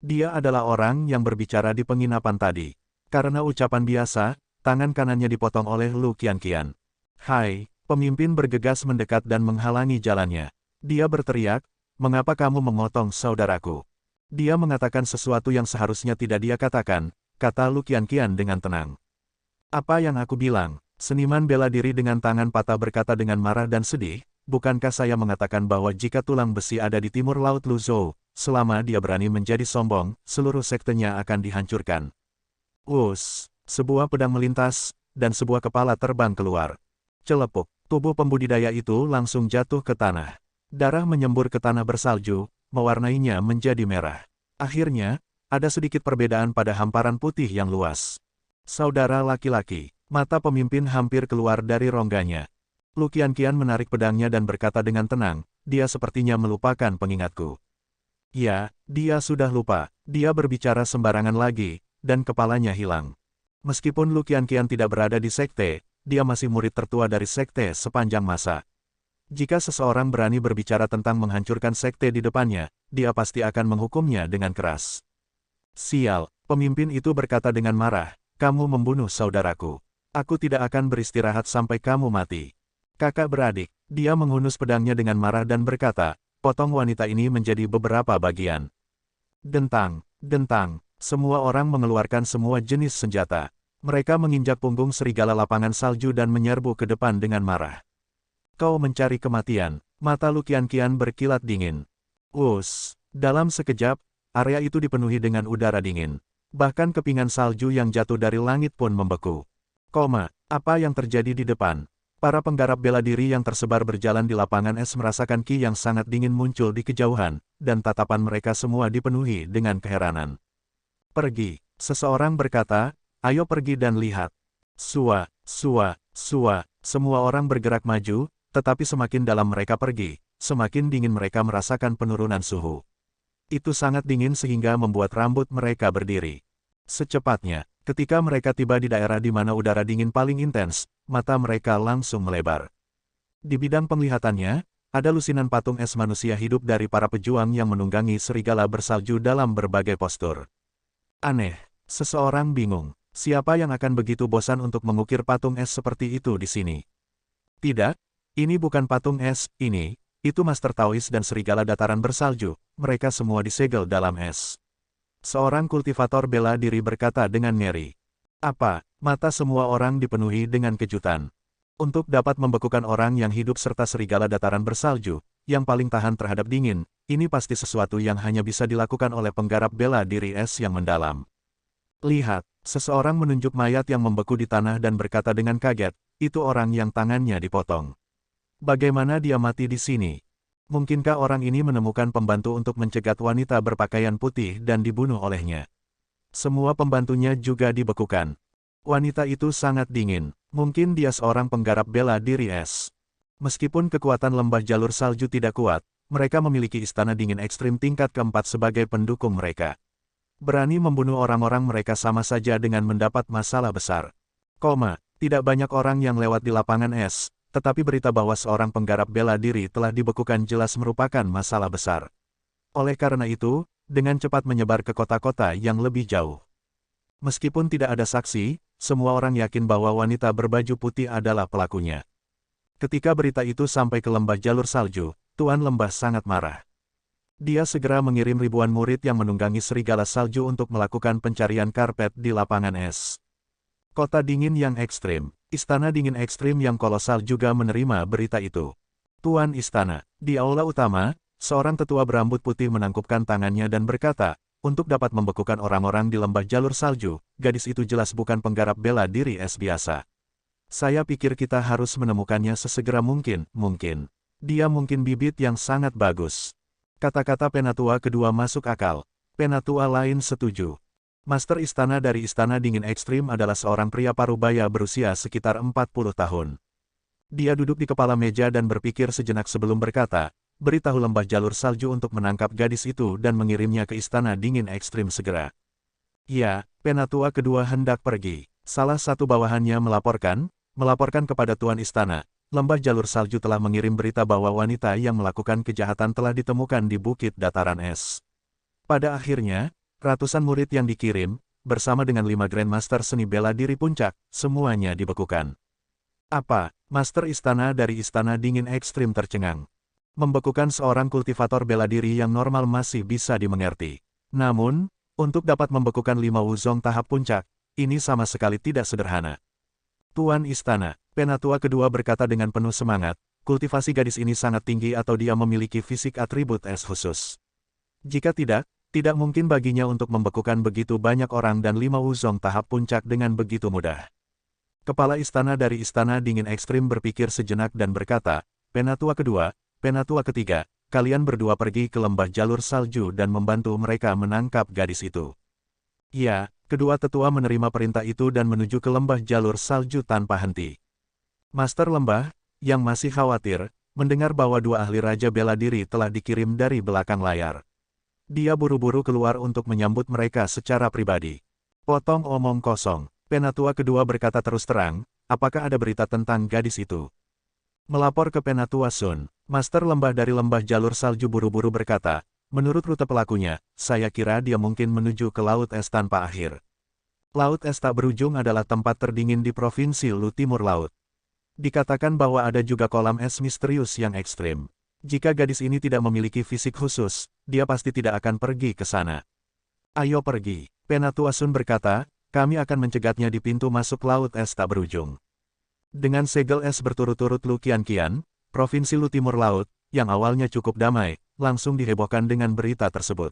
Dia adalah orang yang berbicara di penginapan tadi. Karena ucapan biasa, tangan kanannya dipotong oleh Lu Qianqian. Hai, pemimpin bergegas mendekat dan menghalangi jalannya. Dia berteriak, mengapa kamu memotong saudaraku? Dia mengatakan sesuatu yang seharusnya tidak dia katakan, kata Lu Qianqian dengan tenang. Apa yang aku bilang? Seniman bela diri dengan tangan patah berkata dengan marah dan sedih, bukankah saya mengatakan bahwa jika tulang besi ada di timur laut Luzhou, selama dia berani menjadi sombong, seluruh sektenya akan dihancurkan. Wus, sebuah pedang melintas, dan sebuah kepala terbang keluar. Celepuk, tubuh pembudidaya itu langsung jatuh ke tanah. Darah menyembur ke tanah bersalju, mewarnainya menjadi merah. Akhirnya, ada sedikit perbedaan pada hamparan putih yang luas. Saudara laki-laki, mata pemimpin hampir keluar dari rongganya. Lu Qianqian menarik pedangnya dan berkata dengan tenang, dia sepertinya melupakan pengingatku. Ya, dia sudah lupa, dia berbicara sembarangan lagi, dan kepalanya hilang. Meskipun Lu Qianqian tidak berada di sekte, dia masih murid tertua dari sekte sepanjang masa. Jika seseorang berani berbicara tentang menghancurkan sekte di depannya, dia pasti akan menghukumnya dengan keras. Sial, pemimpin itu berkata dengan marah, kamu membunuh saudaraku. Aku tidak akan beristirahat sampai kamu mati. Kakak beradik, dia menghunus pedangnya dengan marah dan berkata, potong wanita ini menjadi beberapa bagian. Dentang, dentang, semua orang mengeluarkan semua jenis senjata. Mereka menginjak punggung serigala lapangan salju dan menyerbu ke depan dengan marah. Kau mencari kematian, mata Lu Qianqian berkilat dingin. Wus, dalam sekejap, area itu dipenuhi dengan udara dingin. Bahkan kepingan salju yang jatuh dari langit pun membeku. Apa yang terjadi di depan? Para penggarap bela diri yang tersebar berjalan di lapangan es merasakan ki yang sangat dingin muncul di kejauhan, dan tatapan mereka semua dipenuhi dengan keheranan. Pergi, seseorang berkata, ayo pergi dan lihat. Sua, semua orang bergerak maju, tetapi semakin dalam mereka pergi, semakin dingin mereka merasakan penurunan suhu. Itu sangat dingin sehingga membuat rambut mereka berdiri. Secepatnya, ketika mereka tiba di daerah di mana udara dingin paling intens, mata mereka langsung melebar. Di bidang penglihatannya, ada lusinan patung es manusia hidup dari para pejuang yang menunggangi serigala bersalju dalam berbagai postur. Aneh, seseorang bingung, siapa yang akan begitu bosan untuk mengukir patung es seperti itu di sini? Tidak, ini bukan patung es, itu Master Taois dan serigala dataran bersalju, mereka semua disegel dalam es. Seorang kultivator bela diri berkata dengan ngeri. Apa? Mata semua orang dipenuhi dengan kejutan. Untuk dapat membekukan orang yang hidup serta serigala dataran bersalju, yang paling tahan terhadap dingin, ini pasti sesuatu yang hanya bisa dilakukan oleh penggarap bela diri es yang mendalam. Lihat, seseorang menunjuk mayat yang membeku di tanah dan berkata dengan kaget, itu orang yang tangannya dipotong. Bagaimana dia mati di sini? Mungkinkah orang ini menemukan pembantu untuk mencegat wanita berpakaian putih dan dibunuh olehnya? Semua pembantunya juga dibekukan. Wanita itu sangat dingin, mungkin dia seorang penggarap bela diri es. Meskipun kekuatan lembah jalur salju tidak kuat, mereka memiliki istana dingin ekstrim tingkat keempat sebagai pendukung mereka. Berani membunuh orang-orang mereka sama saja dengan mendapat masalah besar. Tidak banyak orang yang lewat di lapangan es. Tetapi berita bahwa seorang penggarap bela diri telah dibekukan jelas merupakan masalah besar. Oleh karena itu, dengan cepat menyebar ke kota-kota yang lebih jauh. Meskipun tidak ada saksi, semua orang yakin bahwa wanita berbaju putih adalah pelakunya. Ketika berita itu sampai ke lembah jalur salju, Tuan Lembah sangat marah. Dia segera mengirim ribuan murid yang menunggangi serigala salju untuk melakukan pencarian karpet di lapangan es. Kota dingin yang ekstrim. Istana dingin ekstrim yang kolosal juga menerima berita itu. Tuan Istana, di aula utama, seorang tetua berambut putih menangkupkan tangannya dan berkata, untuk dapat membekukan orang-orang di lembah jalur salju, gadis itu jelas bukan penggarap bela diri es biasa. Saya pikir kita harus menemukannya sesegera mungkin. Dia mungkin bibit yang sangat bagus. Kata-kata penatua kedua masuk akal. Penatua lain setuju. Master Istana dari Istana Dingin Ekstrim adalah seorang pria parubaya berusia sekitar 40 tahun. Dia duduk di kepala meja dan berpikir sejenak sebelum berkata, beritahu lembah jalur salju untuk menangkap gadis itu dan mengirimnya ke Istana Dingin Ekstrim segera. Ya, penatua kedua hendak pergi. Salah satu bawahannya melaporkan kepada Tuan Istana, lembah jalur salju telah mengirim berita bahwa wanita yang melakukan kejahatan telah ditemukan di Bukit Dataran Es. Pada akhirnya, ratusan murid yang dikirim, bersama dengan 5 Grandmaster seni bela diri puncak, semuanya dibekukan. Apa? Master Istana dari Istana Dingin Ekstrim tercengang. Membekukan seorang kultivator bela diri yang normal masih bisa dimengerti. Namun, untuk dapat membekukan 5 Wuzong tahap puncak, ini sama sekali tidak sederhana. Tuan Istana, penatua kedua berkata dengan penuh semangat, kultivasi gadis ini sangat tinggi atau dia memiliki fisik atribut es khusus. Jika tidak, tidak mungkin baginya untuk membekukan begitu banyak orang dan 5 Wuzong tahap puncak dengan begitu mudah. Kepala istana dari Istana Dingin Ekstrim berpikir sejenak dan berkata, Penatua kedua, Penatua ketiga, kalian berdua pergi ke lembah jalur salju dan membantu mereka menangkap gadis itu. Ya, kedua tetua menerima perintah itu dan menuju ke lembah jalur salju tanpa henti. Master lembah, yang masih khawatir, mendengar bahwa 2 ahli raja bela diri telah dikirim dari belakang layar. Dia buru-buru keluar untuk menyambut mereka secara pribadi. Potong omong kosong, Penatua kedua berkata terus terang, apakah ada berita tentang gadis itu? Melapor ke Penatua Sun, Master lembah dari lembah jalur salju buru-buru berkata, menurut rute pelakunya, saya kira dia mungkin menuju ke Laut Es tanpa akhir. Laut Es tak berujung adalah tempat terdingin di Provinsi Lu Timur Laut. Dikatakan bahwa ada juga kolam es misterius yang ekstrim. Jika gadis ini tidak memiliki fisik khusus, dia pasti tidak akan pergi ke sana. Ayo pergi, Penatua Sun berkata, kami akan mencegatnya di pintu masuk Laut Es tak berujung. Dengan segel es berturut-turut Lu Qianqian, Provinsi Lu Timur Laut, yang awalnya cukup damai, langsung dihebohkan dengan berita tersebut.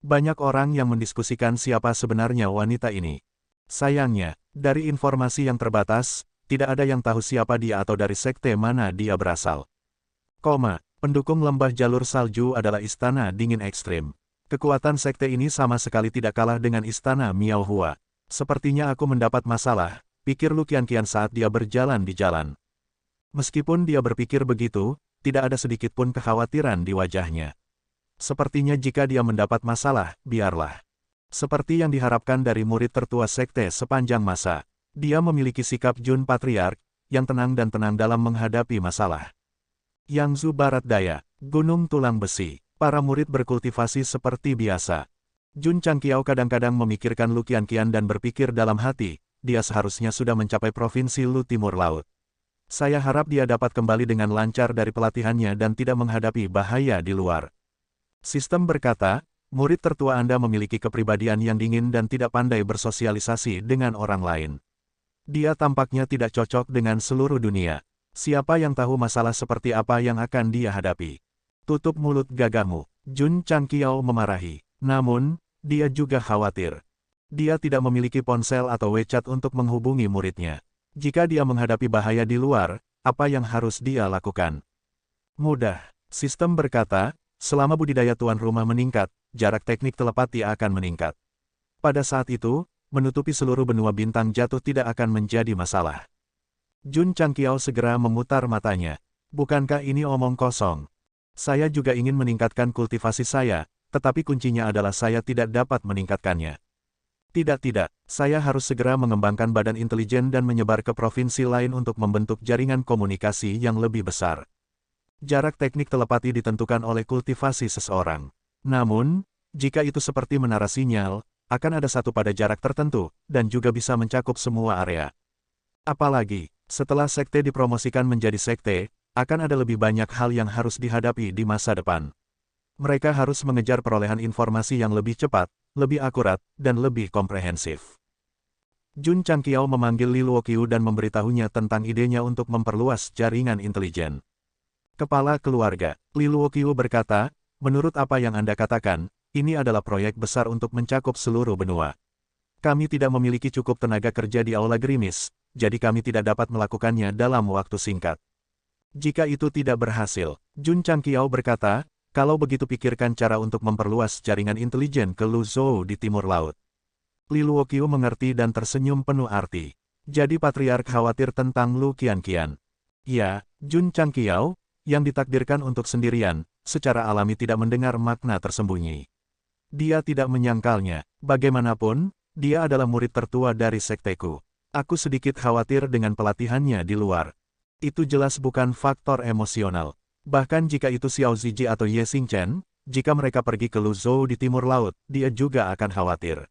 Banyak orang yang mendiskusikan siapa sebenarnya wanita ini. Sayangnya, dari informasi yang terbatas, tidak ada yang tahu siapa dia atau dari sekte mana dia berasal. Pendukung lembah jalur salju adalah Istana Dingin Ekstrim. Kekuatan sekte ini sama sekali tidak kalah dengan Istana Miao Hua. Sepertinya aku mendapat masalah, pikir Lu Qianqian saat dia berjalan di jalan. Meskipun dia berpikir begitu, tidak ada sedikit pun kekhawatiran di wajahnya. Sepertinya jika dia mendapat masalah, biarlah. Seperti yang diharapkan dari murid tertua sekte sepanjang masa, dia memiliki sikap Jun Patriark, yang tenang dan tenang dalam menghadapi masalah. Yangzhou Barat Daya, Gunung Tulang Besi, para murid berkultivasi seperti biasa. Jun Changqiao kadang-kadang memikirkan Lu Qianqian dan berpikir dalam hati, dia seharusnya sudah mencapai Provinsi Lu Timur Laut. Saya harap dia dapat kembali dengan lancar dari pelatihannya dan tidak menghadapi bahaya di luar. Sistem berkata, murid tertua Anda memiliki kepribadian yang dingin dan tidak pandai bersosialisasi dengan orang lain. Dia tampaknya tidak cocok dengan seluruh dunia. Siapa yang tahu masalah seperti apa yang akan dia hadapi? Tutup mulut gagahmu, Jun Changqiao memarahi. Namun, dia juga khawatir. Dia tidak memiliki ponsel atau WeChat untuk menghubungi muridnya. Jika dia menghadapi bahaya di luar, apa yang harus dia lakukan? Mudah, sistem berkata, selama budidaya tuan rumah meningkat, jarak teknik telepati akan meningkat. Pada saat itu, menutupi seluruh benua bintang jatuh tidak akan menjadi masalah. Jun Changqiao segera memutar matanya. Bukankah ini omong kosong? Saya juga ingin meningkatkan kultivasi saya, tetapi kuncinya adalah saya tidak dapat meningkatkannya. Tidak, saya harus segera mengembangkan badan intelijen dan menyebar ke provinsi lain untuk membentuk jaringan komunikasi yang lebih besar. Jarak teknik telepati ditentukan oleh kultivasi seseorang. Namun, jika itu seperti menara sinyal, akan ada satu pada jarak tertentu, dan juga bisa mencakup semua area. Apalagi, setelah sekte dipromosikan menjadi sekte, akan ada lebih banyak hal yang harus dihadapi di masa depan. Mereka harus mengejar perolehan informasi yang lebih cepat, lebih akurat, dan lebih komprehensif. Jun Changqiao memanggil Li Luoqiu dan memberitahunya tentang idenya untuk memperluas jaringan intelijen. Kepala keluarga, Li Luoqiu berkata, menurut apa yang Anda katakan, ini adalah proyek besar untuk mencakup seluruh benua. Kami tidak memiliki cukup tenaga kerja di Aula Gerimis, jadi kami tidak dapat melakukannya dalam waktu singkat. Jika itu tidak berhasil, Jun Changqiao berkata, kalau begitu pikirkan cara untuk memperluas jaringan intelijen ke Luzhou di timur laut. Li Luoqiu mengerti dan tersenyum penuh arti. Jadi Patriark khawatir tentang Lu Qianqian. Ya, Jun Changqiao, yang ditakdirkan untuk sendirian, secara alami tidak mendengar makna tersembunyi. Dia tidak menyangkalnya, bagaimanapun, dia adalah murid tertua dari sekteku. Aku sedikit khawatir dengan pelatihannya di luar. Itu jelas bukan faktor emosional. Bahkan jika itu Xiao Ziji atau Ye Xingchen, jika mereka pergi ke Luzhou di timur laut, dia juga akan khawatir.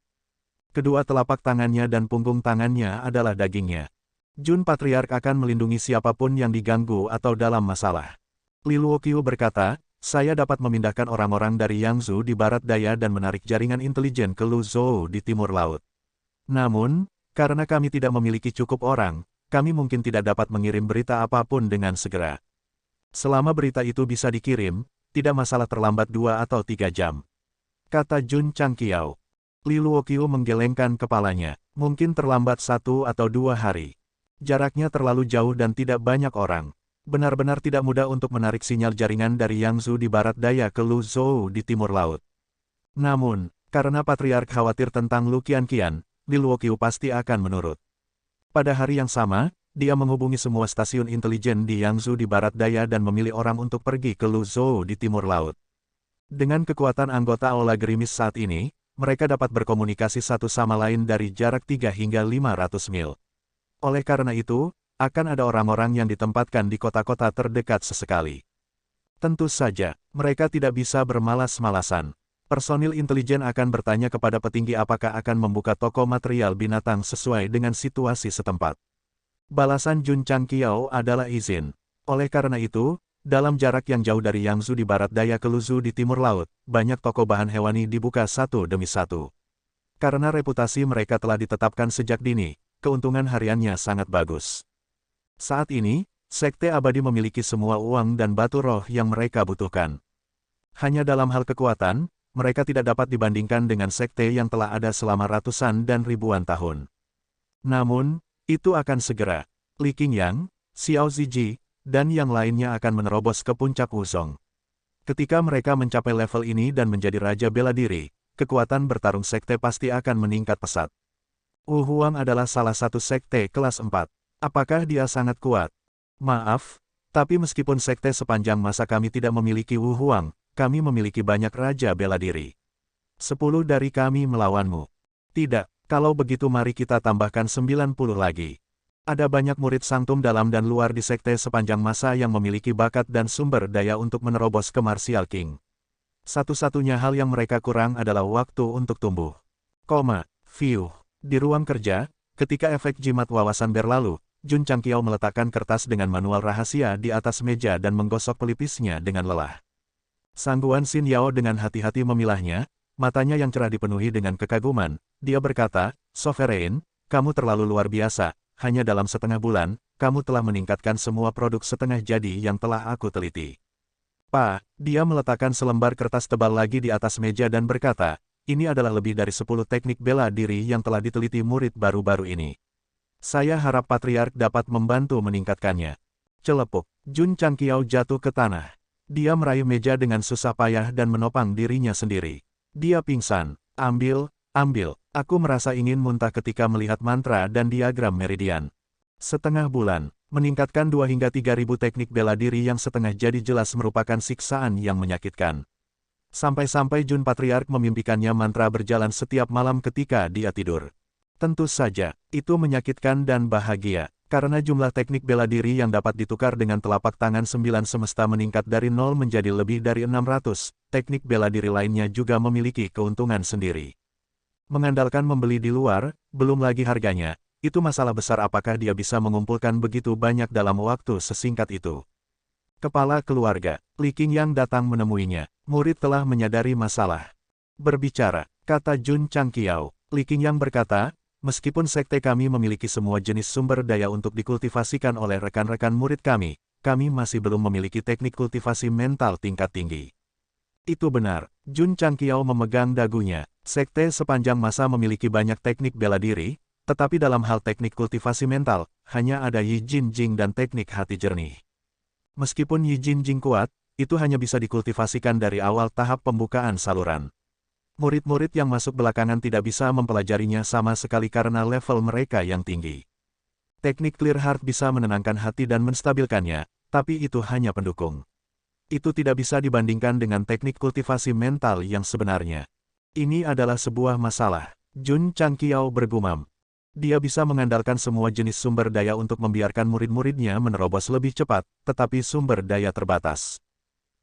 Kedua telapak tangannya dan punggung tangannya adalah dagingnya. Jun Patriark akan melindungi siapapun yang diganggu atau dalam masalah. Li Luoqiu berkata, saya dapat memindahkan orang-orang dari Yangzhou di barat daya dan menarik jaringan intelijen ke Luzhou di timur laut. Namun, karena kami tidak memiliki cukup orang, kami mungkin tidak dapat mengirim berita apapun dengan segera. Selama berita itu bisa dikirim, tidak masalah terlambat 2 atau 3 jam. kata Jun Changqiao. Li Luoqiu menggelengkan kepalanya. Mungkin terlambat 1 atau 2 hari. Jaraknya terlalu jauh dan tidak banyak orang. Benar-benar tidak mudah untuk menarik sinyal jaringan dari Yangzhou di barat daya ke Luzhou di timur laut. Namun, karena Patriark khawatir tentang Lu Qianqian, Li Luoqiu pasti akan menurut. Pada hari yang sama, dia menghubungi semua stasiun intelijen di Yangzhou di barat daya dan memilih orang untuk pergi ke Luzhou di timur laut. Dengan kekuatan anggota Aula Gerimis saat ini, mereka dapat berkomunikasi satu sama lain dari jarak 3 hingga 500 mil. Oleh karena itu, akan ada orang-orang yang ditempatkan di kota-kota terdekat sesekali. Tentu saja, mereka tidak bisa bermalas-malasan. Personil intelijen akan bertanya kepada petinggi apakah akan membuka toko material binatang sesuai dengan situasi setempat. Balasan Jun Changqiao adalah izin. Oleh karena itu, dalam jarak yang jauh dari Yangzhou di barat daya ke Luzhou di timur laut, banyak toko bahan hewani dibuka satu demi satu. Karena reputasi mereka telah ditetapkan sejak dini, keuntungan hariannya sangat bagus. Saat ini, Sekte Abadi memiliki semua uang dan batu roh yang mereka butuhkan. Hanya dalam hal kekuatan, mereka tidak dapat dibandingkan dengan sekte yang telah ada selama ratusan dan ribuan tahun. Namun, itu akan segera. Li Qingyang, Xiao Ziji, dan yang lainnya akan menerobos ke puncak Wuzong. Ketika mereka mencapai level ini dan menjadi raja bela diri, kekuatan bertarung sekte pasti akan meningkat pesat. Wu Huang adalah salah satu sekte kelas 4. Apakah dia sangat kuat? Maaf, tapi meskipun sekte sepanjang masa kami tidak memiliki Wu Huang, kami memiliki banyak raja bela diri. 10 dari kami melawanmu. Tidak, kalau begitu mari kita tambahkan 90 lagi. Ada banyak murid Sanctum dalam dan luar di sekte sepanjang masa yang memiliki bakat dan sumber daya untuk menerobos ke Martial King. Satu-satunya hal yang mereka kurang adalah waktu untuk tumbuh. View. Di ruang kerja, ketika efek jimat wawasan berlalu, Jun Changqiao meletakkan kertas dengan manual rahasia di atas meja dan menggosok pelipisnya dengan lelah. Sangguan Xin Yao dengan hati-hati memilahnya, matanya yang cerah dipenuhi dengan kekaguman. Dia berkata, "Sovereign, kamu terlalu luar biasa. Hanya dalam setengah bulan, kamu telah meningkatkan semua produk setengah jadi yang telah aku teliti." Dia meletakkan selembar kertas tebal lagi di atas meja dan berkata, "Ini adalah lebih dari 10 teknik bela diri yang telah diteliti murid baru-baru ini. Saya harap Patriark dapat membantu meningkatkannya." Celepuk, Jun Changqiao jatuh ke tanah. Dia meraih meja dengan susah payah dan menopang dirinya sendiri. Dia pingsan. Ambil. Aku merasa ingin muntah ketika melihat mantra dan diagram meridian. Setengah bulan, meningkatkan 2 hingga 3.000 teknik bela diri yang setengah jadi jelas merupakan siksaan yang menyakitkan. Sampai-sampai Jun Patriark memimpikannya mantra berjalan setiap malam ketika dia tidur. Tentu saja, itu menyakitkan dan bahagia, karena jumlah teknik bela diri yang dapat ditukar dengan telapak tangan 9 semesta meningkat dari 0 menjadi lebih dari 600, teknik bela diri lainnya juga memiliki keuntungan sendiri. Mengandalkan membeli di luar, belum lagi harganya, itu masalah besar apakah dia bisa mengumpulkan begitu banyak dalam waktu sesingkat itu. Kepala keluarga, Li Qingyang datang menemuinya. Murid telah menyadari masalah. Berbicara, kata Jun Changqiao. Li Qingyang berkata, "Meskipun sekte kami memiliki semua jenis sumber daya untuk dikultivasikan oleh rekan-rekan murid kami masih belum memiliki teknik kultivasi mental tingkat tinggi." Itu benar, Jun Changqiao memegang dagunya. Sekte sepanjang masa memiliki banyak teknik bela diri, tetapi dalam hal teknik kultivasi mental, hanya ada Yi Jin Jing dan teknik hati jernih. Meskipun Yi Jin Jing kuat, itu hanya bisa dikultivasikan dari awal tahap pembukaan saluran. Murid-murid yang masuk belakangan tidak bisa mempelajarinya sama sekali karena level mereka yang tinggi. Teknik Clear Heart bisa menenangkan hati dan menstabilkannya, tapi itu hanya pendukung. Itu tidak bisa dibandingkan dengan teknik kultivasi mental yang sebenarnya. Ini adalah sebuah masalah. Jun Changqiao bergumam. Dia bisa mengandalkan semua jenis sumber daya untuk membiarkan murid-muridnya menerobos lebih cepat, tetapi sumber daya terbatas.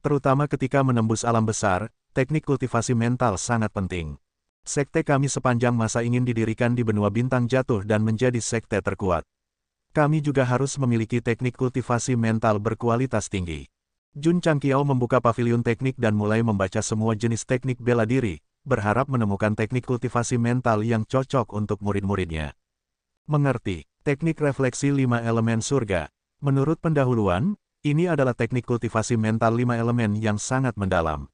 Terutama ketika menembus alam besar, teknik kultivasi mental sangat penting. Sekte kami sepanjang masa ingin didirikan di benua bintang jatuh dan menjadi sekte terkuat. Kami juga harus memiliki teknik kultivasi mental berkualitas tinggi. Jun Changqiao membuka pavilion teknik dan mulai membaca semua jenis teknik bela diri, berharap menemukan teknik kultivasi mental yang cocok untuk murid-muridnya. Mengerti, teknik refleksi 5 elemen surga. Menurut pendahuluan, ini adalah teknik kultivasi mental 5 elemen yang sangat mendalam.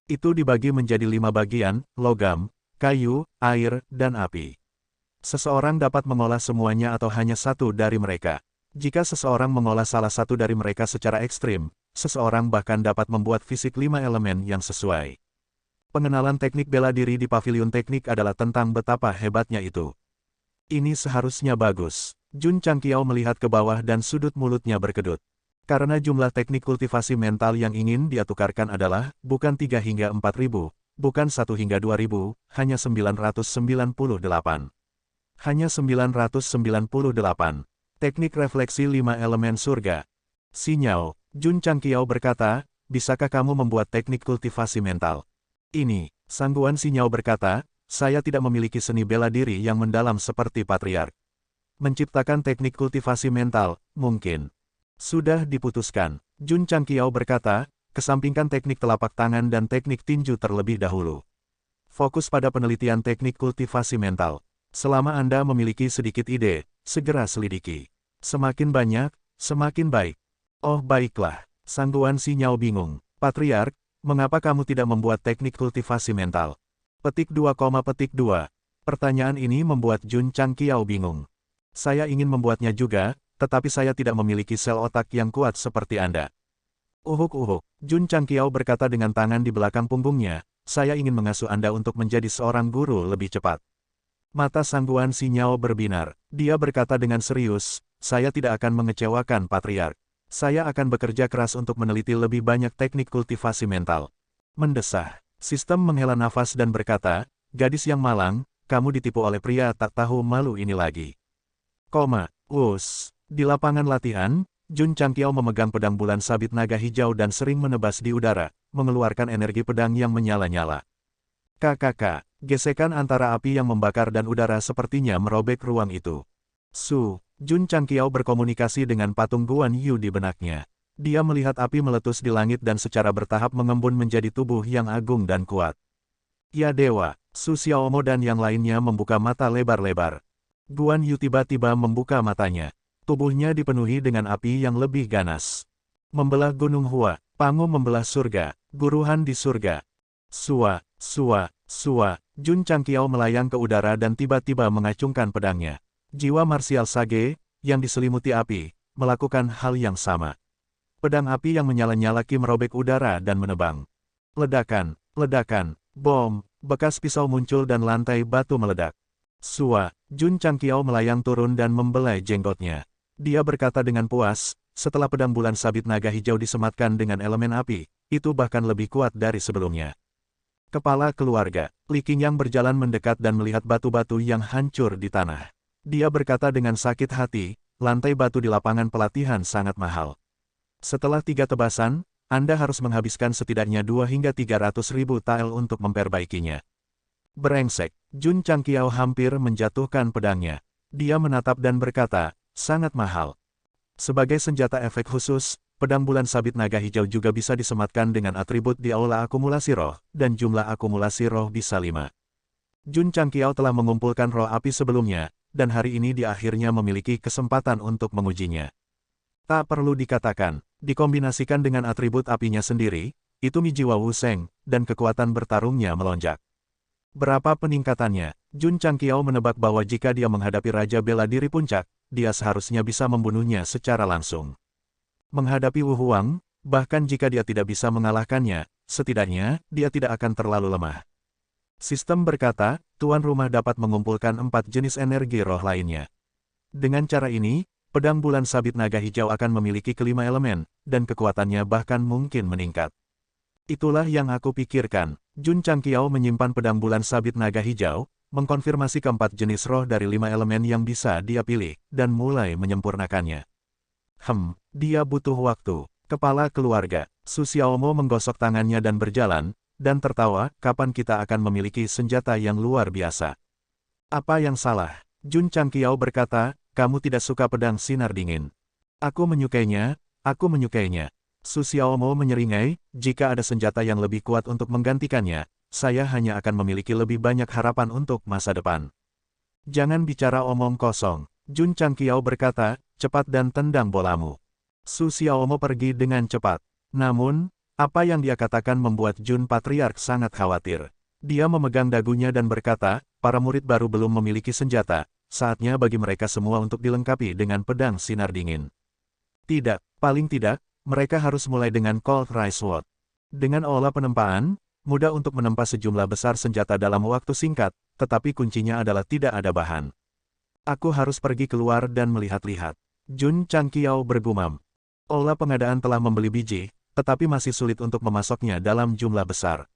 Itu dibagi menjadi 5 bagian, logam, kayu, air, dan api. Seseorang dapat mengolah semuanya atau hanya satu dari mereka. Jika seseorang mengolah salah satu dari mereka secara ekstrim, seseorang bahkan dapat membuat fisik 5 elemen yang sesuai. Pengenalan teknik bela diri di pavilion teknik adalah tentang betapa hebatnya itu. Ini seharusnya bagus. Jun Changqiao melihat ke bawah dan sudut mulutnya berkedut. Karena jumlah teknik kultivasi mental yang ingin dia tukarkan adalah, bukan 3 hingga 4.000, bukan 1 hingga 2.000, hanya 998. Hanya 998. Teknik refleksi 5 elemen surga. Sinyal, Jun Changqiao berkata, bisakah kamu membuat teknik kultivasi mental? Ini, Sangguan Sinyal berkata, saya tidak memiliki seni bela diri yang mendalam seperti Patriark. Menciptakan teknik kultivasi mental, mungkin. Sudah diputuskan, Jun Changqiao berkata, kesampingkan teknik telapak tangan dan teknik tinju terlebih dahulu. Fokus pada penelitian teknik kultivasi mental. Selama Anda memiliki sedikit ide, segera selidiki. Semakin banyak, semakin baik. Oh baiklah, Sangguan Sinyal bingung. Patriark, mengapa kamu tidak membuat teknik kultivasi mental? Petik 2, Pertanyaan ini membuat Jun Changqiao bingung. Saya ingin membuatnya juga, tetapi saya tidak memiliki sel otak yang kuat seperti Anda. Uhuk. Jun Changqiao berkata dengan tangan di belakang punggungnya, saya ingin mengasuh Anda untuk menjadi seorang guru lebih cepat. Mata Sangguan Sinyal berbinar. Dia berkata dengan serius, saya tidak akan mengecewakan Patriark. Saya akan bekerja keras untuk meneliti lebih banyak teknik kultivasi mental. Mendesah. Sistem menghela nafas dan berkata, gadis yang malang, kamu ditipu oleh pria tak tahu malu ini lagi. Di lapangan latihan, Jun Changqiao memegang pedang bulan sabit naga hijau dan sering menebas di udara, mengeluarkan energi pedang yang menyala-nyala. Gesekan antara api yang membakar dan udara sepertinya merobek ruang itu. Jun Changqiao berkomunikasi dengan patung Guan Yu di benaknya. Dia melihat api meletus di langit dan secara bertahap mengembun menjadi tubuh yang agung dan kuat. Ya dewa, Su Xiaomo dan yang lainnya membuka mata lebar-lebar. Guan Yu tiba-tiba membuka matanya. Tubuhnya dipenuhi dengan api yang lebih ganas. Membelah gunung Hua, Pangu membelah surga, guruhan di surga. Jun Changqiao melayang ke udara dan tiba-tiba mengacungkan pedangnya. Jiwa marsial Sage, yang diselimuti api, melakukan hal yang sama. Pedang api yang menyala-nyala merobek udara dan menebang. Ledakan, bom, bekas pisau muncul dan lantai batu meledak. Jun Changqiao melayang turun dan membelai jenggotnya. Dia berkata dengan puas, setelah pedang bulan sabit naga hijau disematkan dengan elemen api, itu bahkan lebih kuat dari sebelumnya. Kepala keluarga, Li Qingyang berjalan mendekat dan melihat batu-batu yang hancur di tanah. Dia berkata dengan sakit hati, lantai batu di lapangan pelatihan sangat mahal. Setelah 3 tebasan, Anda harus menghabiskan setidaknya 2 hingga 300 ribu tael untuk memperbaikinya. Brengsek, Jun Changqiao hampir menjatuhkan pedangnya. Dia menatap dan berkata, sangat mahal. Sebagai senjata efek khusus, pedang bulan sabit naga hijau juga bisa disematkan dengan atribut di aula akumulasi roh, dan jumlah akumulasi roh bisa 5. Jun Changqiao telah mengumpulkan roh api sebelumnya, dan hari ini dia akhirnya memiliki kesempatan untuk mengujinya. Tak perlu dikatakan, dikombinasikan dengan atribut apinya sendiri, itu jiwa Wu Sheng, dan kekuatan bertarungnya melonjak. Berapa peningkatannya? Jun Changqiao menebak bahwa jika dia menghadapi Raja Bela Diri Puncak, dia seharusnya bisa membunuhnya secara langsung. Menghadapi Wu Huang, bahkan jika dia tidak bisa mengalahkannya, setidaknya, dia tidak akan terlalu lemah. Sistem berkata, tuan rumah dapat mengumpulkan 4 jenis energi roh lainnya. Dengan cara ini, pedang bulan sabit naga hijau akan memiliki kelima elemen, dan kekuatannya bahkan mungkin meningkat. Itulah yang aku pikirkan. Jun Changqiao menyimpan pedang bulan sabit naga hijau, mengkonfirmasi keempat jenis roh dari 5 elemen yang bisa dia pilih, dan mulai menyempurnakannya. Dia butuh waktu. Kepala keluarga, Su Xiaomo menggosok tangannya dan berjalan, dan tertawa, kapan kita akan memiliki senjata yang luar biasa. Apa yang salah? Jun Changqiao berkata, kamu tidak suka pedang sinar dingin. Aku menyukainya. Su Xiaomo menyeringai, jika ada senjata yang lebih kuat untuk menggantikannya, saya hanya akan memiliki lebih banyak harapan untuk masa depan. Jangan bicara omong kosong. Jun Changqiao berkata, cepat dan tendang bolamu. Su Xiaomo pergi dengan cepat. Namun, Apa yang dia katakan membuat Jun Patriark sangat khawatir. Dia memegang dagunya dan berkata, para murid baru belum memiliki senjata, saatnya bagi mereka semua untuk dilengkapi dengan pedang sinar dingin. Tidak, paling tidak, mereka harus mulai dengan Cold Rise Sword. Dengan olah penempaan, mudah untuk menempa sejumlah besar senjata dalam waktu singkat, tetapi kuncinya adalah tidak ada bahan. Aku harus pergi keluar dan melihat-lihat. Jun Changqiao bergumam. Olah pengadaan telah membeli biji, tetapi masih sulit untuk memasoknya dalam jumlah besar.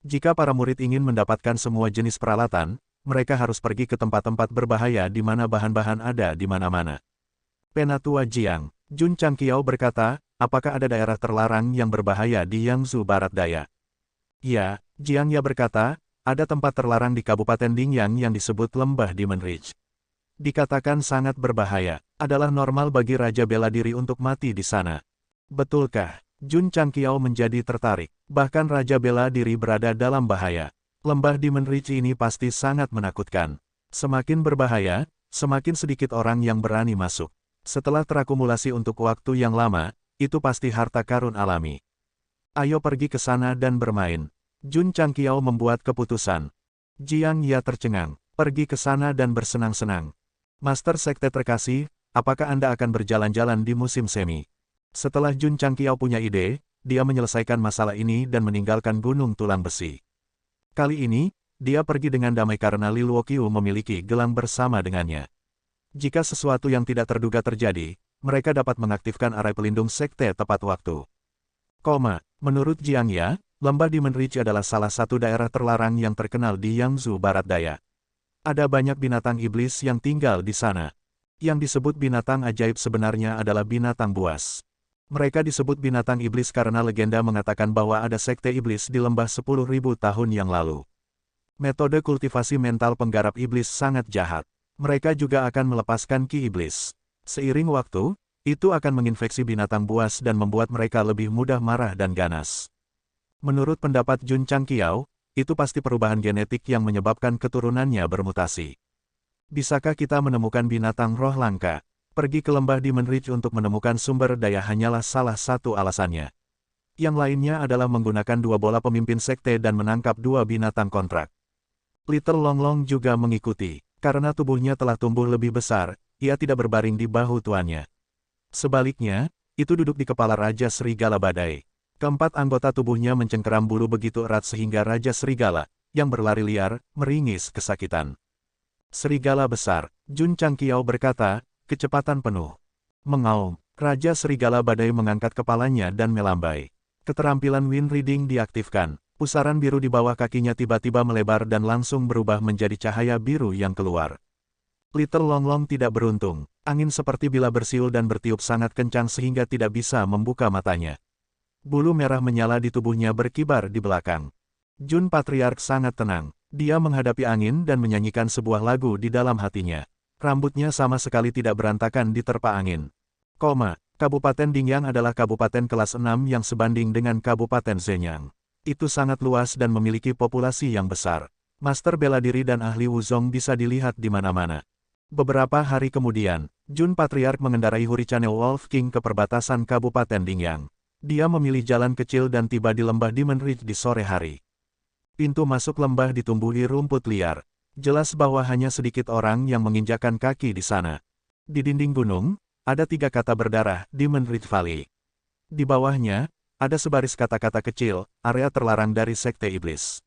Jika para murid ingin mendapatkan semua jenis peralatan, mereka harus pergi ke tempat-tempat berbahaya di mana bahan-bahan ada di mana-mana. Penatua Jiang, Jun Changqiao berkata, apakah ada daerah terlarang yang berbahaya di Yangzhou Barat Daya? Ya, Jiang Ya berkata, ada tempat terlarang di Kabupaten Dingyang yang disebut Lembah Demon Ridge. Dikatakan sangat berbahaya, adalah normal bagi Raja Bela Diri untuk mati di sana. Betulkah? Jun Changqiao menjadi tertarik. Bahkan Raja Bela Diri berada dalam bahaya. Lembah Demon Ridge ini pasti sangat menakutkan. Semakin berbahaya, semakin sedikit orang yang berani masuk. Setelah terakumulasi untuk waktu yang lama, itu pasti harta karun alami. Ayo pergi ke sana dan bermain. Jun Changqiao membuat keputusan. Jiang Ya tercengang. Pergi ke sana dan bersenang-senang. Master Sekte terkasih, apakah Anda akan berjalan-jalan di musim semi? Setelah Jun Changqiao punya ide, dia menyelesaikan masalah ini dan meninggalkan Gunung Tulang Besi. Kali ini, dia pergi dengan damai karena Li Luoqiu memiliki gelang bersama dengannya. Jika sesuatu yang tidak terduga terjadi, mereka dapat mengaktifkan arai pelindung sekte tepat waktu. Menurut Jiang Ya, Lembah Demon Ridge adalah salah satu daerah terlarang yang terkenal di Yangzhou Barat Daya. Ada banyak binatang iblis yang tinggal di sana. Yang disebut binatang ajaib sebenarnya adalah binatang buas. Mereka disebut binatang iblis karena legenda mengatakan bahwa ada sekte iblis di lembah 10.000 tahun yang lalu. Metode kultivasi mental penggarap iblis sangat jahat. Mereka juga akan melepaskan ki iblis. Seiring waktu, itu akan menginfeksi binatang buas dan membuat mereka lebih mudah marah dan ganas. Menurut pendapat Jun Changqiao, itu pasti perubahan genetik yang menyebabkan keturunannya bermutasi. Bisakah kita menemukan binatang roh langka? Pergi ke lembah Demon Ridge untuk menemukan sumber daya hanyalah salah satu alasannya. Yang lainnya adalah menggunakan 2 bola pemimpin sekte dan menangkap 2 binatang kontrak. Little Long Long juga mengikuti. Karena tubuhnya telah tumbuh lebih besar, ia tidak berbaring di bahu tuannya. Sebaliknya, itu duduk di kepala Raja Serigala Badai. Keempat anggota tubuhnya mencengkeram bulu begitu erat sehingga Raja Serigala, yang berlari liar, meringis kesakitan. Serigala besar, Jun Changqiao berkata, kecepatan penuh. Mengaum, Raja Serigala Badai mengangkat kepalanya dan melambai. Keterampilan Wind Reading diaktifkan. Pusaran biru di bawah kakinya tiba-tiba melebar dan langsung berubah menjadi cahaya biru yang keluar. Little Long Long tidak beruntung. Angin seperti bila bersiul dan bertiup sangat kencang sehingga tidak bisa membuka matanya. Bulu merah menyala di tubuhnya berkibar di belakang. Jun Patriark sangat tenang. Dia menghadapi angin dan menyanyikan sebuah lagu di dalam hatinya. Rambutnya sama sekali tidak berantakan diterpa angin. Kabupaten Dingyang adalah kabupaten kelas 6 yang sebanding dengan Kabupaten Zenyang. Itu sangat luas dan memiliki populasi yang besar. Master bela diri dan ahli Wuzong bisa dilihat di mana-mana. Beberapa hari kemudian, Jun Patriark mengendarai Hurricane Wolf King ke perbatasan Kabupaten Dingyang. Dia memilih jalan kecil dan tiba di lembah Demon Ridge di sore hari. Pintu masuk lembah ditumbuhi rumput liar. Jelas bahwa hanya sedikit orang yang menginjakkan kaki di sana. Di dinding gunung, ada 3 kata berdarah, Demon Ridge Valley. Di bawahnya, ada sebaris kata-kata kecil, area terlarang dari Sekte Iblis.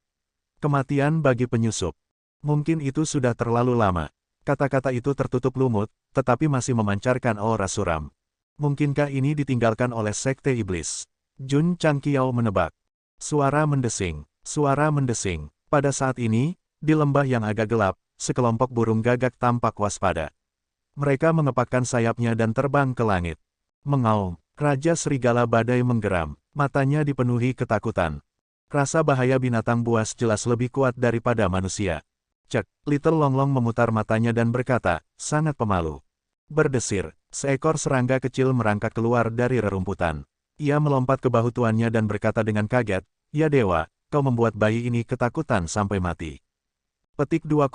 Kematian bagi penyusup. Mungkin itu sudah terlalu lama. Kata-kata itu tertutup lumut, tetapi masih memancarkan aura suram. Mungkinkah ini ditinggalkan oleh Sekte Iblis? Jun Changqiao menebak. Suara mendesing. Suara mendesing. Pada saat ini, di lembah yang agak gelap, sekelompok burung gagak tampak waspada. Mereka mengepakkan sayapnya dan terbang ke langit. Mengaum, Raja Serigala Badai menggeram, matanya dipenuhi ketakutan. Rasa bahaya binatang buas jelas lebih kuat daripada manusia. Cek, Little Long Long memutar matanya dan berkata, sangat pemalu. Berdesir, seekor serangga kecil merangkak keluar dari rerumputan. Ia melompat ke bahu tuannya dan berkata dengan kaget, ya dewa, kau membuat bayi ini ketakutan sampai mati. Petik 2,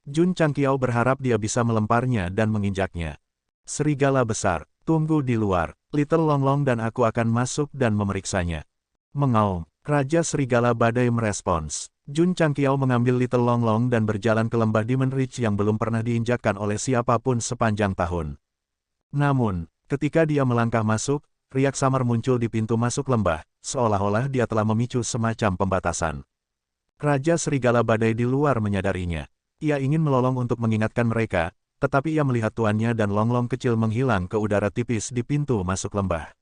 Jun Changqiao berharap dia bisa melemparnya dan menginjaknya. Serigala besar, tunggu di luar. Little Longlong dan aku akan masuk dan memeriksanya. Mengaum, Raja Serigala Badai merespons. Jun Changqiao mengambil Little Longlong dan berjalan ke lembah Demon Ridge yang belum pernah diinjakkan oleh siapapun sepanjang tahun. Namun, ketika dia melangkah masuk, riak samar muncul di pintu masuk lembah, seolah-olah dia telah memicu semacam pembatasan. Raja Serigala Badai di luar menyadarinya. Ia ingin melolong untuk mengingatkan mereka, tetapi ia melihat tuannya dan Longlong kecil menghilang ke udara tipis di pintu masuk lembah.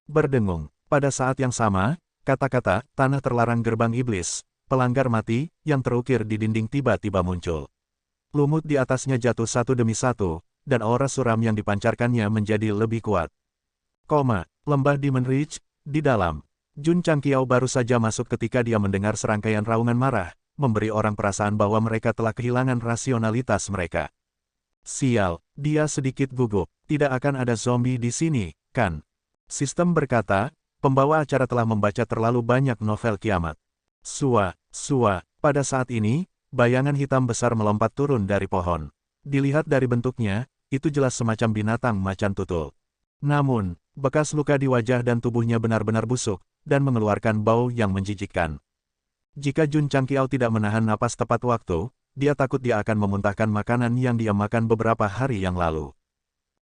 Berdengung, pada saat yang sama, kata-kata, tanah terlarang gerbang iblis, pelanggar mati, yang terukir di dinding tiba-tiba muncul. Lumut di atasnya jatuh satu demi satu, dan aura suram yang dipancarkannya menjadi lebih kuat. Lembah Demon Ridge, di dalam. Jun Changqiao baru saja masuk ketika dia mendengar serangkaian raungan marah, memberi orang perasaan bahwa mereka telah kehilangan rasionalitas mereka. Sial, dia sedikit gugup, tidak akan ada zombie di sini, kan? Sistem berkata, pembawa acara telah membaca terlalu banyak novel kiamat. Pada saat ini, bayangan hitam besar melompat turun dari pohon. Dilihat dari bentuknya, itu jelas semacam binatang macan tutul. Namun, bekas luka di wajah dan tubuhnya benar-benar busuk, dan mengeluarkan bau yang menjijikkan. Jika Jun Changqiao tidak menahan napas tepat waktu, dia takut dia akan memuntahkan makanan yang dia makan beberapa hari yang lalu.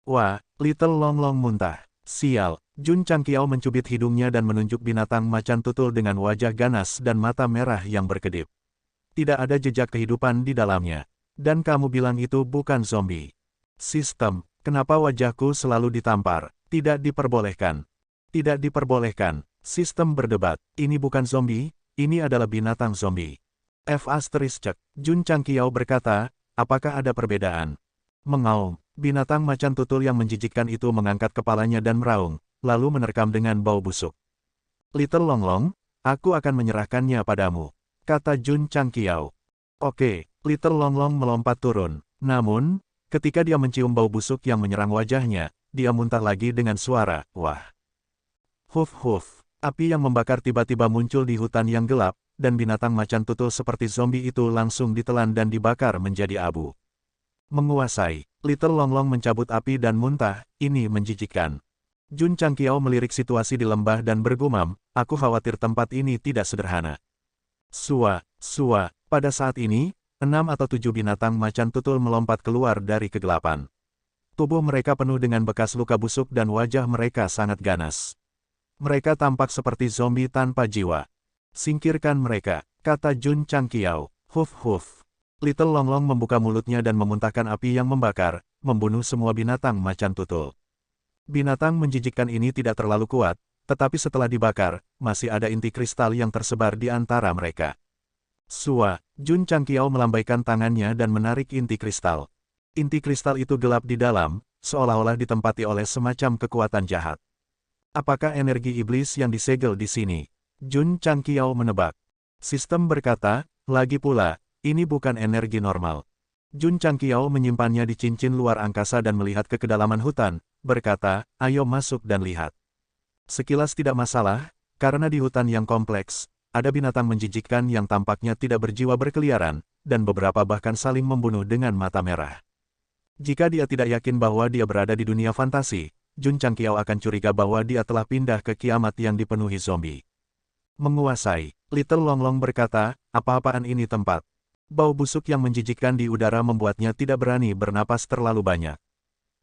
Wah, Little Longlong muntah. Sial, Jun Changqiao mencubit hidungnya dan menunjuk binatang macan tutul dengan wajah ganas dan mata merah yang berkedip. Tidak ada jejak kehidupan di dalamnya. Dan kamu bilang itu bukan zombie. Sistem, kenapa wajahku selalu ditampar? Tidak diperbolehkan. Tidak diperbolehkan. Sistem berdebat. Ini bukan zombie, ini adalah binatang zombie. Jun Changqiao berkata, apakah ada perbedaan? Mengaum, binatang macan tutul yang menjijikkan itu mengangkat kepalanya dan meraung, lalu menerkam dengan bau busuk. Little Longlong, aku akan menyerahkannya padamu, kata Jun Changqiao. Oke, Little Longlong melompat turun. Namun, ketika dia mencium bau busuk yang menyerang wajahnya, dia muntah lagi dengan suara, wah. Huf, api yang membakar tiba-tiba muncul di hutan yang gelap, dan binatang macan tutul seperti zombie itu langsung ditelan dan dibakar menjadi abu. Menguasai, Little Longlong mencabut api dan muntah, ini menjijikkan. Jun Changqiao melirik situasi di lembah dan bergumam, aku khawatir tempat ini tidak sederhana. Pada saat ini, 6 atau 7 binatang macan tutul melompat keluar dari kegelapan. Tubuh mereka penuh dengan bekas luka busuk dan wajah mereka sangat ganas. Mereka tampak seperti zombie tanpa jiwa. Singkirkan mereka, kata Jun Changqiao. Huf. Little Longlong membuka mulutnya dan memuntahkan api yang membakar, membunuh semua binatang macan tutul. Binatang menjijikkan ini tidak terlalu kuat, tetapi setelah dibakar, masih ada inti kristal yang tersebar di antara mereka. Jun Changqiao melambaikan tangannya dan menarik inti kristal. Inti kristal itu gelap di dalam, seolah-olah ditempati oleh semacam kekuatan jahat. Apakah energi iblis yang disegel di sini? Jun Changqiao menebak. Sistem berkata, lagi pula, ini bukan energi normal. Jun Changqiao menyimpannya di cincin luar angkasa dan melihat ke kedalaman hutan, berkata, ayo masuk dan lihat. Sekilas tidak masalah, karena di hutan yang kompleks, ada binatang menjijikkan yang tampaknya tidak berjiwa berkeliaran, dan beberapa bahkan saling membunuh dengan mata merah. Jika dia tidak yakin bahwa dia berada di dunia fantasi, Jun Changqiao akan curiga bahwa dia telah pindah ke kiamat yang dipenuhi zombie. Menguasai, Little Longlong berkata, apa-apaan ini tempat? Bau busuk yang menjijikkan di udara membuatnya tidak berani bernapas terlalu banyak.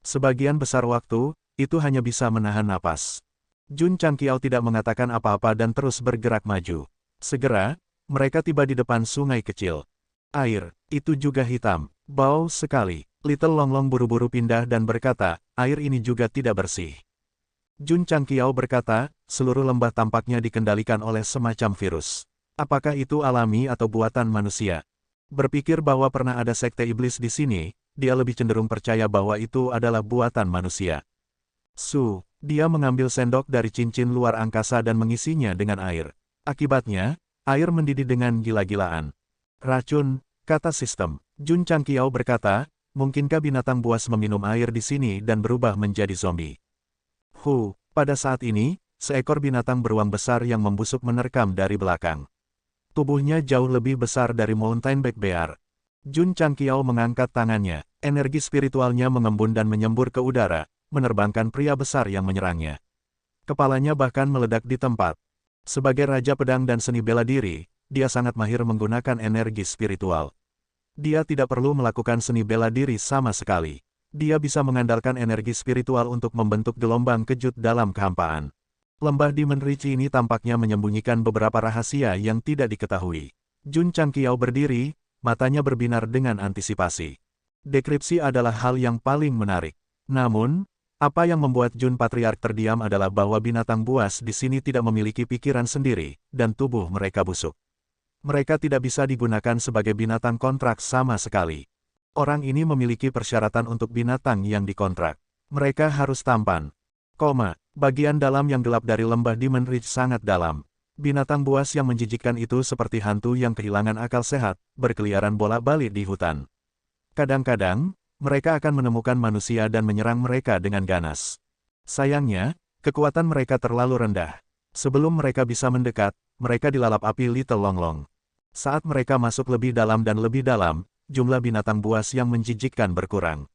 Sebagian besar waktu, itu hanya bisa menahan napas. Jun Changqiao tidak mengatakan apa-apa dan terus bergerak maju. Segera, mereka tiba di depan sungai kecil. Air, itu juga hitam, bau sekali. Little Longlong buru-buru pindah dan berkata, air ini juga tidak bersih. Jun Changqiao berkata, seluruh lembah tampaknya dikendalikan oleh semacam virus. Apakah itu alami atau buatan manusia? Berpikir bahwa pernah ada sekte iblis di sini, dia lebih cenderung percaya bahwa itu adalah buatan manusia. Dia mengambil sendok dari cincin luar angkasa dan mengisinya dengan air. Akibatnya, air mendidih dengan gila-gilaan. Racun, kata sistem. Jun Changqiao berkata, mungkinkah binatang buas meminum air di sini dan berubah menjadi zombie? Pada saat ini, seekor binatang beruang besar yang membusuk menerkam dari belakang. Tubuhnya jauh lebih besar dari Mountainback Bear. Jun Changqiao mengangkat tangannya, energi spiritualnya mengembun dan menyembur ke udara, menerbangkan pria besar yang menyerangnya. Kepalanya bahkan meledak di tempat. Sebagai Raja Pedang dan Seni Bela Diri, dia sangat mahir menggunakan energi spiritual. Dia tidak perlu melakukan seni bela diri sama sekali. Dia bisa mengandalkan energi spiritual untuk membentuk gelombang kejut dalam kehampaan. Lembah Demon Ridge ini tampaknya menyembunyikan beberapa rahasia yang tidak diketahui. Jun Changqiao berdiri, matanya berbinar dengan antisipasi. Dekripsi adalah hal yang paling menarik. Namun, apa yang membuat Jun Patriark terdiam adalah bahwa binatang buas di sini tidak memiliki pikiran sendiri, dan tubuh mereka busuk. Mereka tidak bisa digunakan sebagai binatang kontrak sama sekali. Orang ini memiliki persyaratan untuk binatang yang dikontrak. Mereka harus tampan. Bagian dalam yang gelap dari lembah Demon Ridge sangat dalam. Binatang buas yang menjijikkan itu seperti hantu yang kehilangan akal sehat, berkeliaran bolak-balik di hutan. Kadang-kadang, mereka akan menemukan manusia dan menyerang mereka dengan ganas. Sayangnya, kekuatan mereka terlalu rendah. Sebelum mereka bisa mendekat, mereka dilalap api Little Longlong. Saat mereka masuk lebih dalam dan lebih dalam, jumlah binatang buas yang menjijikkan berkurang.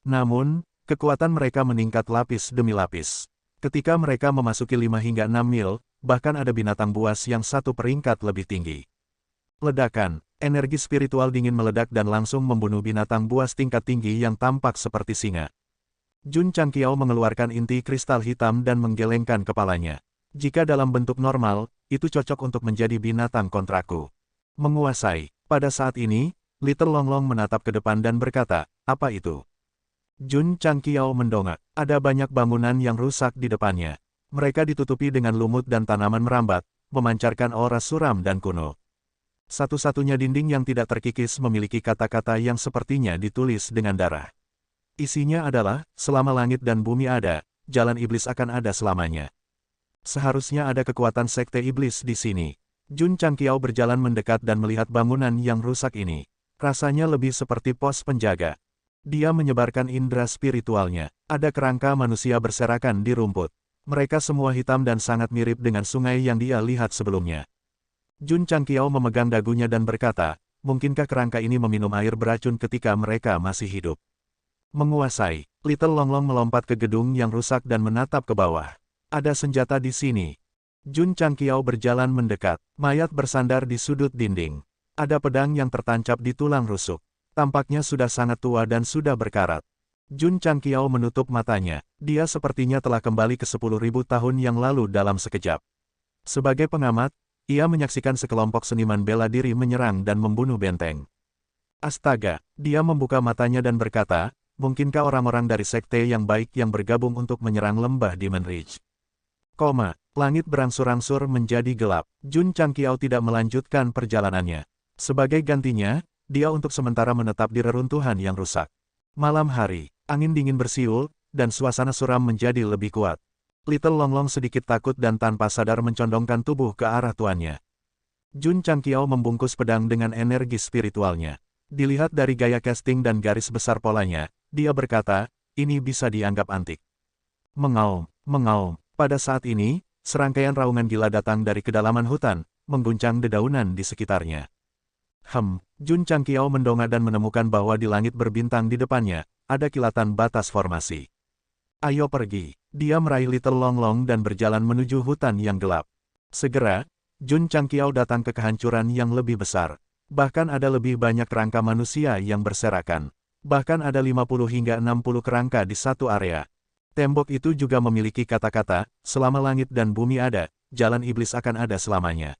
Namun, kekuatan mereka meningkat lapis demi lapis. Ketika mereka memasuki 5 hingga 6 mil, bahkan ada binatang buas yang satu peringkat lebih tinggi. Ledakan, energi spiritual dingin meledak dan langsung membunuh binatang buas tingkat tinggi yang tampak seperti singa. Jun Changqiao mengeluarkan inti kristal hitam dan menggelengkan kepalanya. Jika dalam bentuk normal, itu cocok untuk menjadi binatang kontrakku. Menguasai. Pada saat ini, Little Longlong menatap ke depan dan berkata, "Apa itu?" Jun Changqiao mendongak. Ada banyak bangunan yang rusak di depannya. Mereka ditutupi dengan lumut dan tanaman merambat, memancarkan aura suram dan kuno. Satu-satunya dinding yang tidak terkikis memiliki kata-kata yang sepertinya ditulis dengan darah. Isinya adalah, selama langit dan bumi ada, jalan iblis akan ada selamanya. Seharusnya ada kekuatan sekte iblis di sini. Jun Changqiao berjalan mendekat dan melihat bangunan yang rusak ini. Rasanya lebih seperti pos penjaga. Dia menyebarkan indera spiritualnya. Ada kerangka manusia berserakan di rumput. Mereka semua hitam dan sangat mirip dengan sungai yang dia lihat sebelumnya. Jun Changqiao memegang dagunya dan berkata, mungkinkah kerangka ini meminum air beracun ketika mereka masih hidup? Menguasai. Little Longlong melompat ke gedung yang rusak dan menatap ke bawah. Ada senjata di sini. Jun Changqiao berjalan mendekat. Mayat bersandar di sudut dinding. Ada pedang yang tertancap di tulang rusuk. Tampaknya sudah sangat tua dan sudah berkarat. Jun Changqiao menutup matanya. Dia sepertinya telah kembali ke 10.000 tahun yang lalu dalam sekejap. Sebagai pengamat, ia menyaksikan sekelompok seniman bela diri menyerang dan membunuh benteng. Astaga, dia membuka matanya dan berkata, mungkinkah orang-orang dari sekte yang baik yang bergabung untuk menyerang lembah Demon Ridge? Langit berangsur-angsur menjadi gelap. Jun Changqiao tidak melanjutkan perjalanannya. Sebagai gantinya, dia untuk sementara menetap di reruntuhan yang rusak. Malam hari, angin dingin bersiul, dan suasana suram menjadi lebih kuat. Little Longlong sedikit takut dan tanpa sadar mencondongkan tubuh ke arah tuannya. Jun Changqiao membungkus pedang dengan energi spiritualnya. Dilihat dari gaya casting dan garis besar polanya, dia berkata, ini bisa dianggap antik. Mengaum. Pada saat ini, serangkaian raungan gila datang dari kedalaman hutan, mengguncang dedaunan di sekitarnya. Jun Changqiao mendongak dan menemukan bahwa di langit berbintang di depannya, ada kilatan batas formasi. Ayo pergi. Dia meraih Little Longlong dan berjalan menuju hutan yang gelap. Segera, Jun Changqiao datang ke kehancuran yang lebih besar. Bahkan ada lebih banyak kerangka manusia yang berserakan. Bahkan ada 50 hingga 60 kerangka di satu area. Tembok itu juga memiliki kata-kata, selama langit dan bumi ada, jalan iblis akan ada selamanya.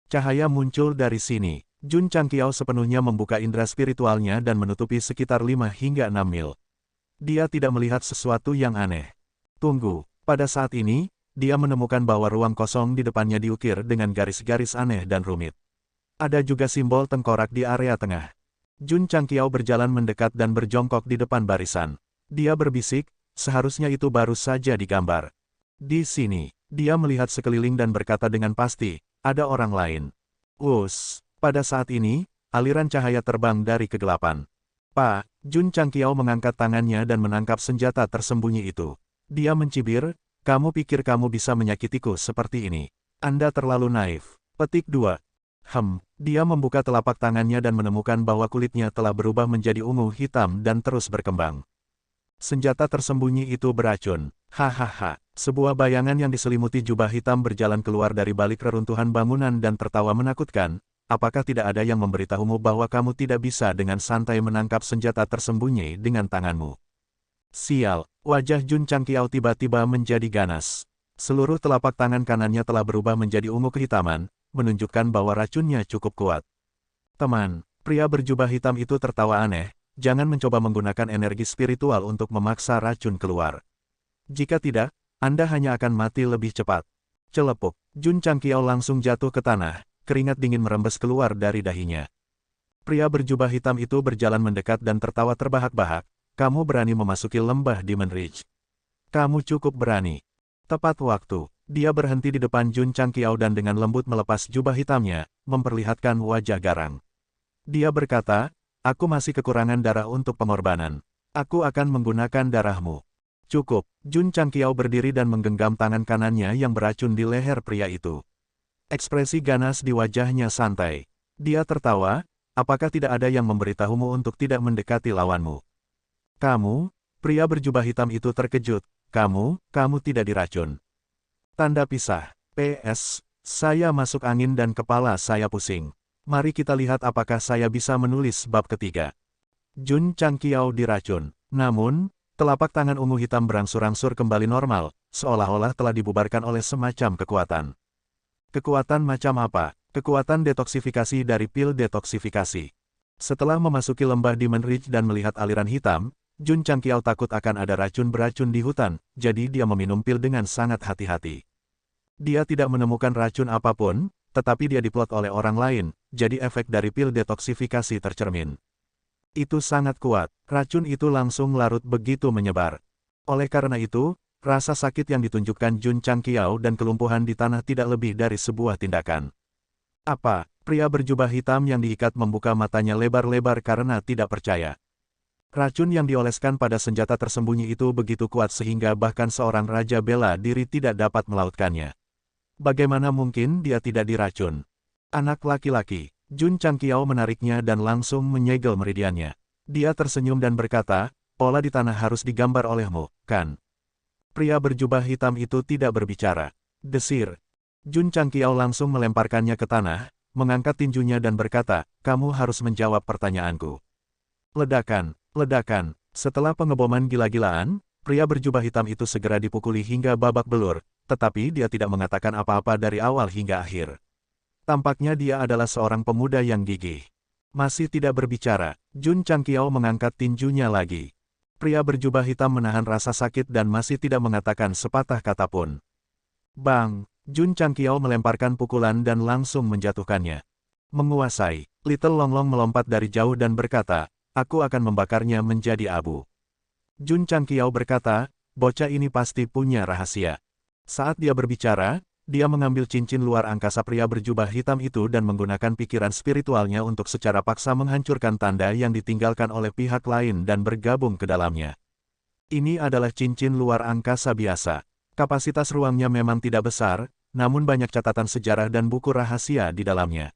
Cahaya muncul dari sini. Jun Changqiao sepenuhnya membuka indera spiritualnya dan menutupi sekitar 5 hingga 6 mil. Dia tidak melihat sesuatu yang aneh. Tunggu, pada saat ini, dia menemukan bahwa ruang kosong di depannya diukir dengan garis-garis aneh dan rumit. Ada juga simbol tengkorak di area tengah. Jun Changqiao berjalan mendekat dan berjongkok di depan barisan. Dia berbisik, seharusnya itu baru saja digambar. Di sini, dia melihat sekeliling dan berkata dengan pasti, ada orang lain. Pada saat ini, aliran cahaya terbang dari kegelapan. Jun Changqiao mengangkat tangannya dan menangkap senjata tersembunyi itu. Dia mencibir, kamu pikir kamu bisa menyakitiku seperti ini? Anda terlalu naif. Petik 2. Dia membuka telapak tangannya dan menemukan bahwa kulitnya telah berubah menjadi ungu hitam dan terus berkembang. Senjata tersembunyi itu beracun. Hahaha. Sebuah bayangan yang diselimuti jubah hitam berjalan keluar dari balik reruntuhan bangunan dan tertawa menakutkan. Apakah tidak ada yang memberitahumu bahwa kamu tidak bisa dengan santai menangkap senjata tersembunyi dengan tanganmu? Sial, wajah Jun Changqiao tiba-tiba menjadi ganas. Seluruh telapak tangan kanannya telah berubah menjadi ungu kehitaman, menunjukkan bahwa racunnya cukup kuat. Teman, pria berjubah hitam itu tertawa aneh, jangan mencoba menggunakan energi spiritual untuk memaksa racun keluar. Jika tidak, Anda hanya akan mati lebih cepat. Celepuk, Jun Changqiao langsung jatuh ke tanah, keringat dingin merembes keluar dari dahinya. Pria berjubah hitam itu berjalan mendekat dan tertawa terbahak-bahak, kamu berani memasuki lembah Demon Ridge. Kamu cukup berani. Tepat waktu, dia berhenti di depan Jun Changqiao dan dengan lembut melepas jubah hitamnya, memperlihatkan wajah garang. Dia berkata, aku masih kekurangan darah untuk pengorbanan. Aku akan menggunakan darahmu. Cukup, Jun Changqiao berdiri dan menggenggam tangan kanannya yang beracun di leher pria itu. Ekspresi ganas di wajahnya santai. Dia tertawa, apakah tidak ada yang memberitahumu untuk tidak mendekati lawanmu? Kamu, pria berjubah hitam itu terkejut, kamu tidak diracun. Tanda pisah. PS, saya masuk angin dan kepala saya pusing. Mari kita lihat apakah saya bisa menulis bab ketiga. Jun Changqiao diracun. Namun, telapak tangan ungu hitam berangsur-angsur kembali normal, seolah-olah telah dibubarkan oleh semacam kekuatan. Kekuatan macam apa? Kekuatan detoksifikasi dari pil detoksifikasi. Setelah memasuki lembah Demon Ridge dan melihat aliran hitam, Jun Changqiao takut akan ada racun beracun di hutan, jadi dia meminum pil dengan sangat hati-hati. Dia tidak menemukan racun apapun, tetapi dia diplot oleh orang lain, jadi efek dari pil detoksifikasi tercermin. Itu sangat kuat, racun itu langsung larut begitu menyebar. Oleh karena itu, rasa sakit yang ditunjukkan Jun Changqiao dan kelumpuhan di tanah tidak lebih dari sebuah tindakan. Apa? Pria berjubah hitam yang diikat membuka matanya lebar-lebar karena tidak percaya. Racun yang dioleskan pada senjata tersembunyi itu begitu kuat sehingga bahkan seorang raja bela diri tidak dapat melautkannya. Bagaimana mungkin dia tidak diracun? Anak laki-laki, Jun Changqiao menariknya dan langsung menyegel meridiannya. Dia tersenyum dan berkata, pola di tanah harus digambar olehmu, kan? Pria berjubah hitam itu tidak berbicara. Desir. Jun Changqiao langsung melemparkannya ke tanah, mengangkat tinjunya dan berkata, kamu harus menjawab pertanyaanku. Ledakan. Ledakan. Setelah pengeboman gila-gilaan, pria berjubah hitam itu segera dipukuli hingga babak belur, tetapi dia tidak mengatakan apa-apa dari awal hingga akhir. Tampaknya dia adalah seorang pemuda yang gigih. Masih tidak berbicara, Jun Changqiao mengangkat tinjunya lagi. Pria berjubah hitam menahan rasa sakit dan masih tidak mengatakan sepatah kata pun. Bang! Jun Changqiao melemparkan pukulan dan langsung menjatuhkannya. Menguasai, Little Longlong melompat dari jauh dan berkata, aku akan membakarnya menjadi abu. Jun Changqiao berkata, bocah ini pasti punya rahasia. Saat dia berbicara, dia mengambil cincin luar angkasa pria berjubah hitam itu dan menggunakan pikiran spiritualnya untuk secara paksa menghancurkan tanda yang ditinggalkan oleh pihak lain dan bergabung ke dalamnya. Ini adalah cincin luar angkasa biasa. Kapasitas ruangnya memang tidak besar, namun banyak catatan sejarah dan buku rahasia di dalamnya.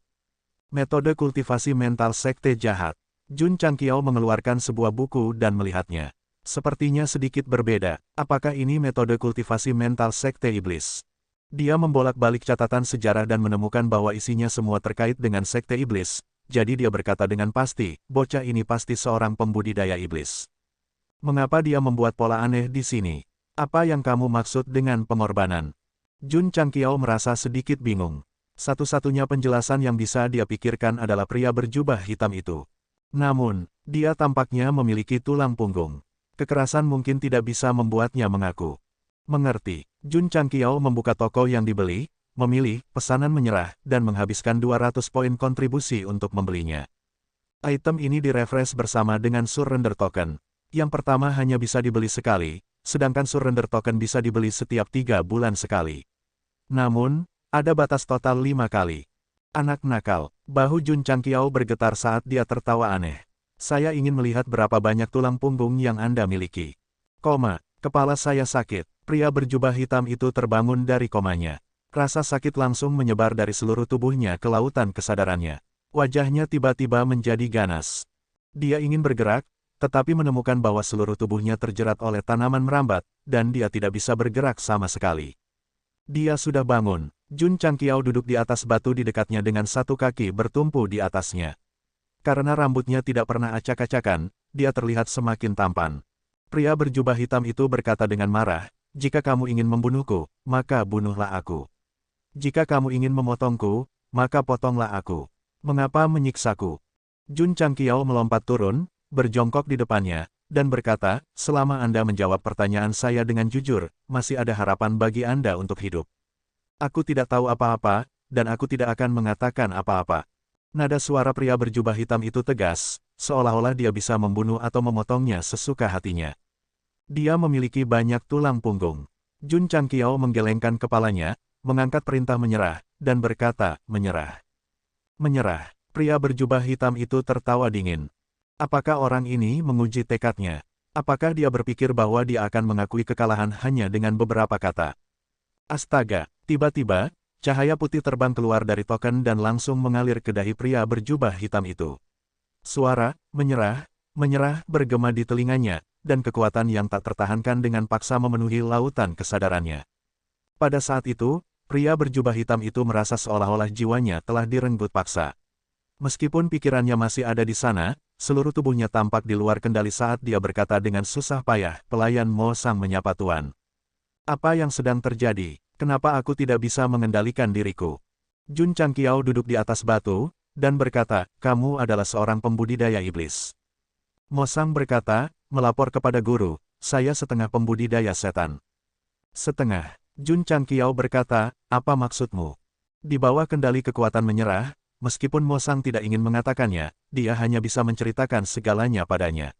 Metode kultivasi mental sekte jahat. Jun Changqiao mengeluarkan sebuah buku dan melihatnya. Sepertinya sedikit berbeda. Apakah ini metode kultivasi mental sekte iblis? Dia membolak-balik catatan sejarah dan menemukan bahwa isinya semua terkait dengan sekte iblis. Jadi dia berkata dengan pasti, bocah ini pasti seorang pembudidaya iblis. Mengapa dia membuat pola aneh di sini? Apa yang kamu maksud dengan pengorbanan? Jun Changqiao merasa sedikit bingung. Satu-satunya penjelasan yang bisa dia pikirkan adalah pria berjubah hitam itu. Namun, dia tampaknya memiliki tulang punggung. Kekerasan mungkin tidak bisa membuatnya mengaku. Mengerti, Jun Changqiao membuka toko yang dibeli, memilih, pesanan menyerah, dan menghabiskan 200 poin kontribusi untuk membelinya. Item ini direfresh bersama dengan surrender token. Yang pertama hanya bisa dibeli sekali, sedangkan surrender token bisa dibeli setiap 3 bulan sekali. Namun, ada batas total 5 kali. Anak nakal, bahu Jun Changqiao bergetar saat dia tertawa aneh. Saya ingin melihat berapa banyak tulang punggung yang Anda miliki. Kepala saya sakit. Pria berjubah hitam itu terbangun dari komanya. Rasa sakit langsung menyebar dari seluruh tubuhnya ke lautan kesadarannya. Wajahnya tiba-tiba menjadi ganas. Dia ingin bergerak, tetapi menemukan bahwa seluruh tubuhnya terjerat oleh tanaman merambat, dan dia tidak bisa bergerak sama sekali. Dia sudah bangun. Jun Changqiao duduk di atas batu di dekatnya dengan satu kaki bertumpu di atasnya. Karena rambutnya tidak pernah acak-acakan, dia terlihat semakin tampan. Pria berjubah hitam itu berkata dengan marah, "Jika kamu ingin membunuhku, maka bunuhlah aku. Jika kamu ingin memotongku, maka potonglah aku. Mengapa menyiksaku?" Jun Changqiao melompat turun, berjongkok di depannya, dan berkata, "Selama Anda menjawab pertanyaan saya dengan jujur, masih ada harapan bagi Anda untuk hidup. Aku tidak tahu apa-apa, dan aku tidak akan mengatakan apa-apa." Nada suara pria berjubah hitam itu tegas, seolah-olah dia bisa membunuh atau memotongnya sesuka hatinya. Dia memiliki banyak tulang punggung. Jun Changqiao menggelengkan kepalanya, mengangkat perintah menyerah, dan berkata, "Menyerah. Menyerah." Pria berjubah hitam itu tertawa dingin. Apakah orang ini menguji tekadnya? Apakah dia berpikir bahwa dia akan mengakui kekalahan hanya dengan beberapa kata? Astaga! Tiba-tiba, cahaya putih terbang keluar dari token dan langsung mengalir ke dahi pria berjubah hitam itu. Suara, menyerah, menyerah bergema di telinganya, dan kekuatan yang tak tertahankan dengan paksa memenuhi lautan kesadarannya. Pada saat itu, pria berjubah hitam itu merasa seolah-olah jiwanya telah direnggut paksa. Meskipun pikirannya masih ada di sana, seluruh tubuhnya tampak di luar kendali saat dia berkata dengan susah payah, "Pelayan Mo Sang menyapa Tuan. Apa yang sedang terjadi? Kenapa aku tidak bisa mengendalikan diriku?" Jun Changqiao duduk di atas batu, dan berkata, "Kamu adalah seorang pembudidaya iblis." Mo Sang berkata, "Melapor kepada guru, saya setengah pembudidaya setan." "Setengah?" Jun Changqiao berkata, "Apa maksudmu?" Di bawah kendali kekuatan menyerah, meskipun Mo Sang tidak ingin mengatakannya, dia hanya bisa menceritakan segalanya padanya.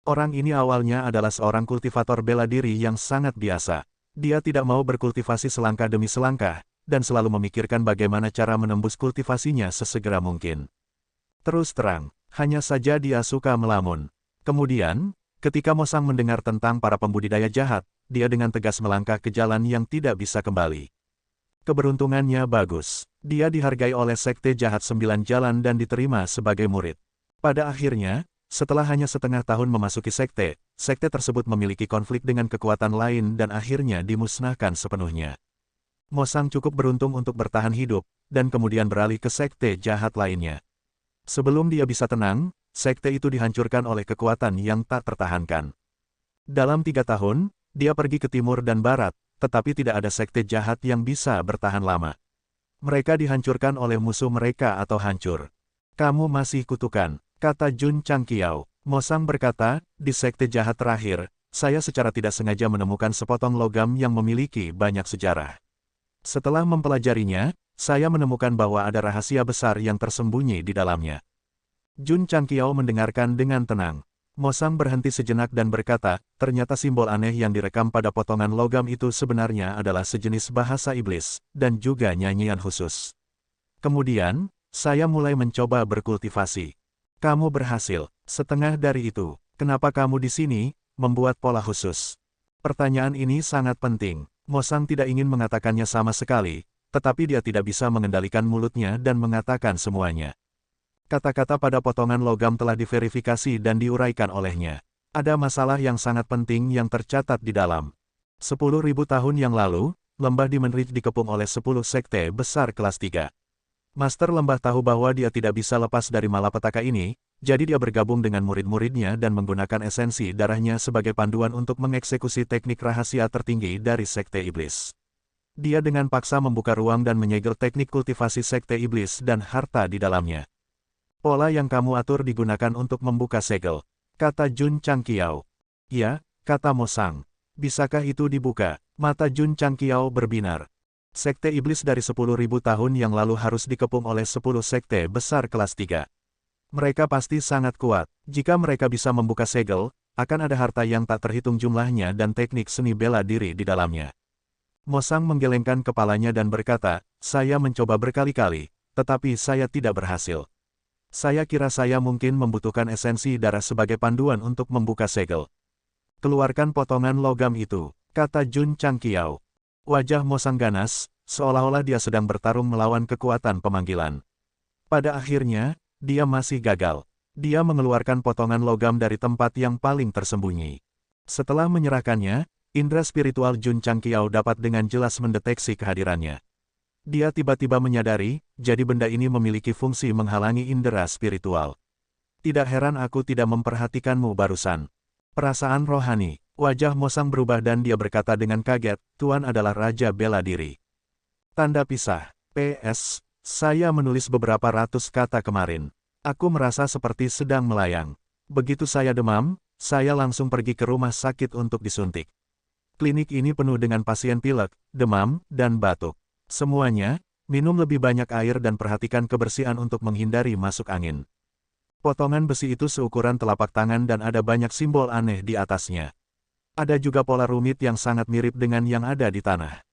Orang ini awalnya adalah seorang kultivator bela diri yang sangat biasa. Dia tidak mau berkultivasi selangkah demi selangkah, dan selalu memikirkan bagaimana cara menembus kultivasinya sesegera mungkin. Terus terang, hanya saja dia suka melamun. Kemudian, ketika Mo Sang mendengar tentang para pembudidaya jahat, dia dengan tegas melangkah ke jalan yang tidak bisa kembali. Keberuntungannya bagus. Dia dihargai oleh Sekte Jahat Sembilan Jalan dan diterima sebagai murid. Pada akhirnya, setelah hanya setengah tahun memasuki sekte, sekte tersebut memiliki konflik dengan kekuatan lain dan akhirnya dimusnahkan sepenuhnya. Mo Sang cukup beruntung untuk bertahan hidup, dan kemudian beralih ke sekte jahat lainnya. Sebelum dia bisa tenang, sekte itu dihancurkan oleh kekuatan yang tak tertahankan. Dalam 3 tahun, dia pergi ke timur dan barat, tetapi tidak ada sekte jahat yang bisa bertahan lama. Mereka dihancurkan oleh musuh mereka atau hancur. "Kamu masih kutukan," kata Jun Changqiao. Mo Sang berkata, "Di sekte jahat terakhir, saya secara tidak sengaja menemukan sepotong logam yang memiliki banyak sejarah. Setelah mempelajarinya, saya menemukan bahwa ada rahasia besar yang tersembunyi di dalamnya." Jun Changqiao mendengarkan dengan tenang. Mo Sang berhenti sejenak dan berkata, "Ternyata simbol aneh yang direkam pada potongan logam itu sebenarnya adalah sejenis bahasa iblis, dan juga nyanyian khusus. Kemudian, saya mulai mencoba berkultivasi. Kamu berhasil. Setengah dari itu, kenapa kamu di sini, membuat pola khusus?" Pertanyaan ini sangat penting. Mo Sang tidak ingin mengatakannya sama sekali, tetapi dia tidak bisa mengendalikan mulutnya dan mengatakan semuanya. Kata-kata pada potongan logam telah diverifikasi dan diuraikan olehnya. Ada masalah yang sangat penting yang tercatat di dalam. 10.000 tahun yang lalu, lembah di Menrich dikepung oleh 10 sekte besar kelas 3. Master lembah tahu bahwa dia tidak bisa lepas dari malapetaka ini, jadi dia bergabung dengan murid-muridnya dan menggunakan esensi darahnya sebagai panduan untuk mengeksekusi teknik rahasia tertinggi dari sekte iblis. Dia dengan paksa membuka ruang dan menyegel teknik kultivasi sekte iblis dan harta di dalamnya. "Pola yang kamu atur digunakan untuk membuka segel," kata Jun Changqiao. "Ya," kata Mo Sang. "Bisakah itu dibuka?" Mata Jun Changqiao berbinar. Sekte iblis dari 10.000 tahun yang lalu harus dikepung oleh 10 sekte besar kelas 3. Mereka pasti sangat kuat. Jika mereka bisa membuka segel, akan ada harta yang tak terhitung jumlahnya dan teknik seni bela diri di dalamnya. Mo Sang menggelengkan kepalanya dan berkata, "Saya mencoba berkali-kali, tetapi saya tidak berhasil. Saya kira saya mungkin membutuhkan esensi darah sebagai panduan untuk membuka segel." "Keluarkan potongan logam itu," kata Jun Changqiao. Wajah Mo Sang ganas, seolah-olah dia sedang bertarung melawan kekuatan pemanggilan. Pada akhirnya, dia masih gagal. Dia mengeluarkan potongan logam dari tempat yang paling tersembunyi. Setelah menyerahkannya, indera spiritual Jun Changqiao dapat dengan jelas mendeteksi kehadirannya. Dia tiba-tiba menyadari, jadi benda ini memiliki fungsi menghalangi indera spiritual. Tidak heran aku tidak memperhatikanmu barusan. Perasaan rohani, wajah Mosang berubah dan dia berkata dengan kaget, Tuan adalah Raja Bela Diri. Tanda pisah. PS, saya menulis beberapa ratus kata kemarin. Aku merasa seperti sedang melayang. Begitu saya demam, saya langsung pergi ke rumah sakit untuk disuntik. Klinik ini penuh dengan pasien pilek, demam, dan batuk. Semuanya, minum lebih banyak air dan perhatikan kebersihan untuk menghindari masuk angin. Potongan besi itu seukuran telapak tangan dan ada banyak simbol aneh di atasnya. Ada juga pola rumit yang sangat mirip dengan yang ada di tanah.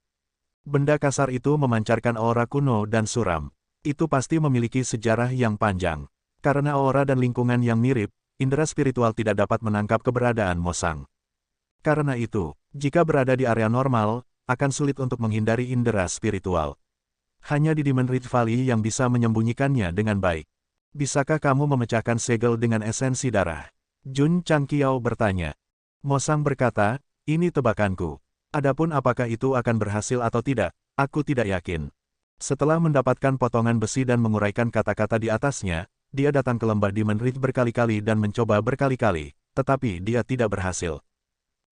Benda kasar itu memancarkan aura kuno dan suram. Itu pasti memiliki sejarah yang panjang. Karena aura dan lingkungan yang mirip, indera spiritual tidak dapat menangkap keberadaan Mosang. Karena itu, jika berada di area normal, akan sulit untuk menghindari indera spiritual. Hanya di Demon Ridge Valley yang bisa menyembunyikannya dengan baik. Bisakah kamu memecahkan segel dengan esensi darah? Jun Changqiao bertanya. Mosang berkata, ini tebakanku. Adapun apakah itu akan berhasil atau tidak, aku tidak yakin. Setelah mendapatkan potongan besi dan menguraikan kata-kata di atasnya, dia datang ke lembah Demon Ridge berkali-kali dan mencoba berkali-kali, tetapi dia tidak berhasil.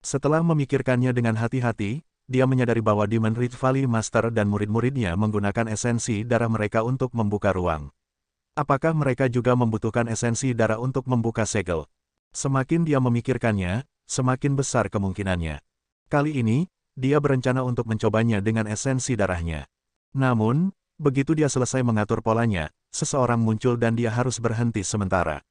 Setelah memikirkannya dengan hati-hati, dia menyadari bahwa Demon Ridge Valley Master dan murid-muridnya menggunakan esensi darah mereka untuk membuka ruang. Apakah mereka juga membutuhkan esensi darah untuk membuka segel? Semakin dia memikirkannya, semakin besar kemungkinannya. Kali ini, dia berencana untuk mencobanya dengan esensi darahnya. Namun, begitu dia selesai mengatur polanya, seseorang muncul dan dia harus berhenti sementara.